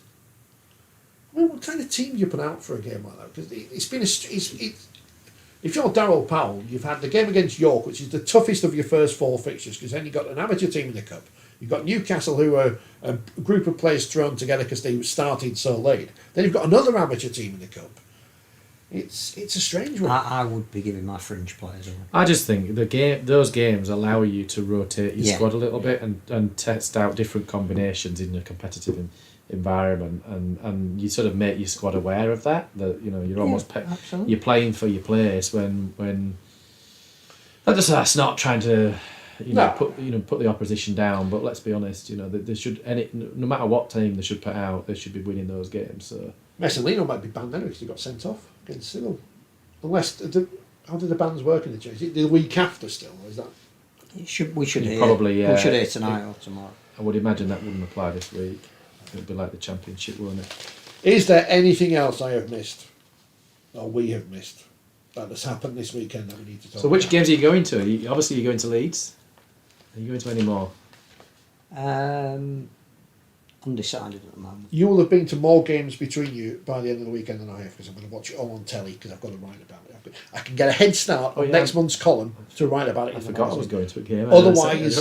I mean, what kind of team do you put out for a game like that? Because it's been if you're Darryl Powell, you've had the game against York, which is the toughest of your first 4 fixtures, because then you've got an amateur team in the cup. You've got Newcastle, who are a group of players thrown together because they started so late. Then you've got another amateur team in the cup. It's a strange one. I would be giving my fringe players away. I just think those games allow you to rotate your squad a little bit and test out different combinations in a competitive environment, and you sort of make your squad aware of that you're almost you're playing for your place when that's not trying to put the opposition down, but let's be honest, they should, no matter what team they should put out, they should be winning those games. So Messalino might be banned anyway because he got sent off against Cyril, unless how do the bans work in the change? Is it the week after still, or is that we should hear tonight or tomorrow? I would imagine that wouldn't apply this week. It'd be like the championship, wouldn't it? Is there anything else I have missed, or we have missed, that has happened this weekend that we need to talk about? So which games are you going to? Obviously you're going to Leeds. Are you going to any more? Undecided at the moment. You will have been to more games between you by the end of the weekend than I have, because I'm going to watch it all on telly because I've got to write about it. I can get a head start on next month's column to write about it. I forgot I was going to a game. Otherwise,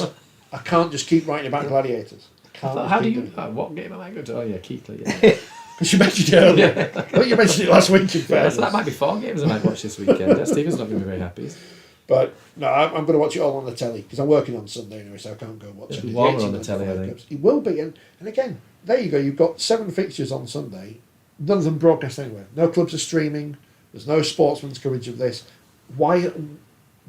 I can't just keep writing about Gladiators. How do you? What game am I going to? Oh yeah, Keighley. Yeah. Because you mentioned it earlier. I think you mentioned it last week. In fairness. So that might be 4 games I might watch this weekend. Stephen's not going to be very happy. But no, I'm going to watch it all on the telly because I'm working on Sunday anyway, so I can't go watch it. It'll be warmer on the telly, I think. It will be, and again, there you go. You've got 7 fixtures on Sunday. None of them broadcast anywhere. No clubs are streaming. There's no sportsman's coverage of this. Why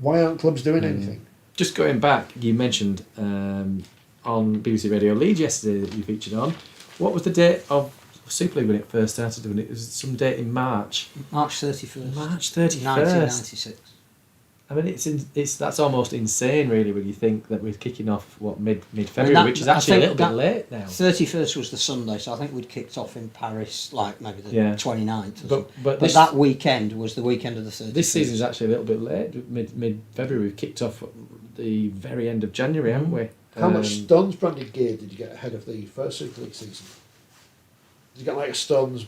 aren't clubs doing anything? Just going back, you mentioned on BBC Radio Leeds yesterday that you featured on. What was the date of Super League when it first started doing it? It was some date in March. March 31st. March 31st. 1996. I mean, that's almost insane, really, when you think that we're kicking off mid February, which is actually a little bit late now. 31st was the Sunday, so I think we'd kicked off in Paris like maybe the 29th. But that weekend was the weekend of the 31st. This season is actually a little bit late. Mid February, we've kicked off at the very end of January, haven't we? How much Stones branded gear did you get ahead of the first Super League season? Did you get like a Stones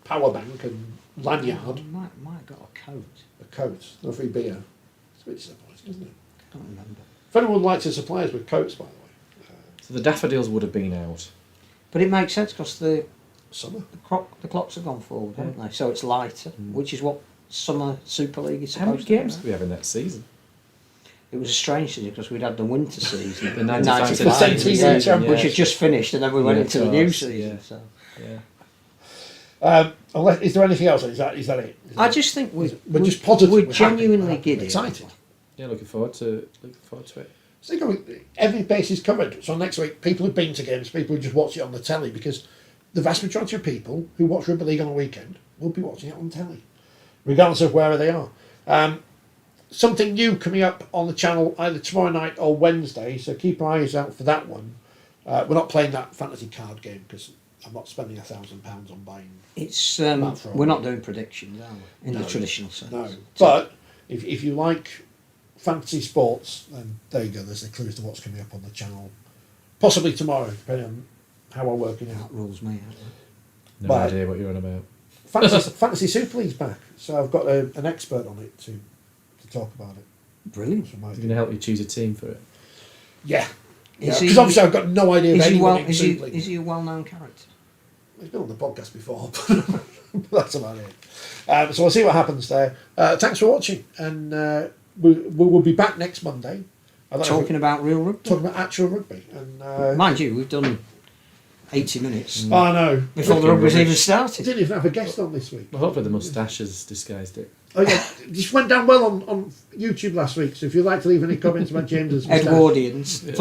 power bank and lanyard, I might have got a coat. a coat, no free beer. It's a bit disappointing, isn't it? I can't remember. If anyone would like to supply us with coats, by the way, So the daffodils would have been out. But it makes sense because the summer. clocks have gone forward, haven't they? So it's lighter, which is what summer Super League is How many supposed to be. games do we have in next season? It was a strange season because we'd had the winter season, The 95 The 17 season, season, which had just finished, and then we went Yeah, into the of new course, season. yeah. So Yeah. Is there anything else? Is that it? I just think we're just positive. We're happy, genuinely happy, giddy. excited. Yeah, looking forward to it. So every base is covered. So next week, people who've been to games, people who just watch it on the telly, because the vast majority of people who watch rugby league on a weekend will be watching it on telly, regardless of wherever they are. Something new coming up on the channel either tomorrow night or Wednesday, so keep your eyes out for that one. We're not playing that fantasy card game because I'm not spending £1,000 on buying. It's That's right. we're not doing predictions, are we? In No, the traditional sense. No, but if you like fantasy sports, then there you go. There's the clues to what's coming up on the channel. Possibly tomorrow, depending on how we're working out. That rules me out. No But- idea what you're on about. Fantasy Super League's back, so I've got an expert on it to talk about it. Brilliant. So He's going to help you choose a team for it. Yeah, Is because he- obviously I've got no idea of Is he, anyone well, in is, Super he, League. is he a well-known character? He's been on the podcast before, but that's about it. So we'll see what happens there. Thanks for watching, and we will be back next Monday. I don't know if Talking about real rugby. talking about actual rugby. And Mind you, we've done 80 minutes I know. before the rugby's even started. Didn't even have a guest on this week. Well, hopefully the moustache has disguised it. Oh yeah, this went down well on YouTube last week. So if you'd like to leave any comments about James's moustache, Edwardians.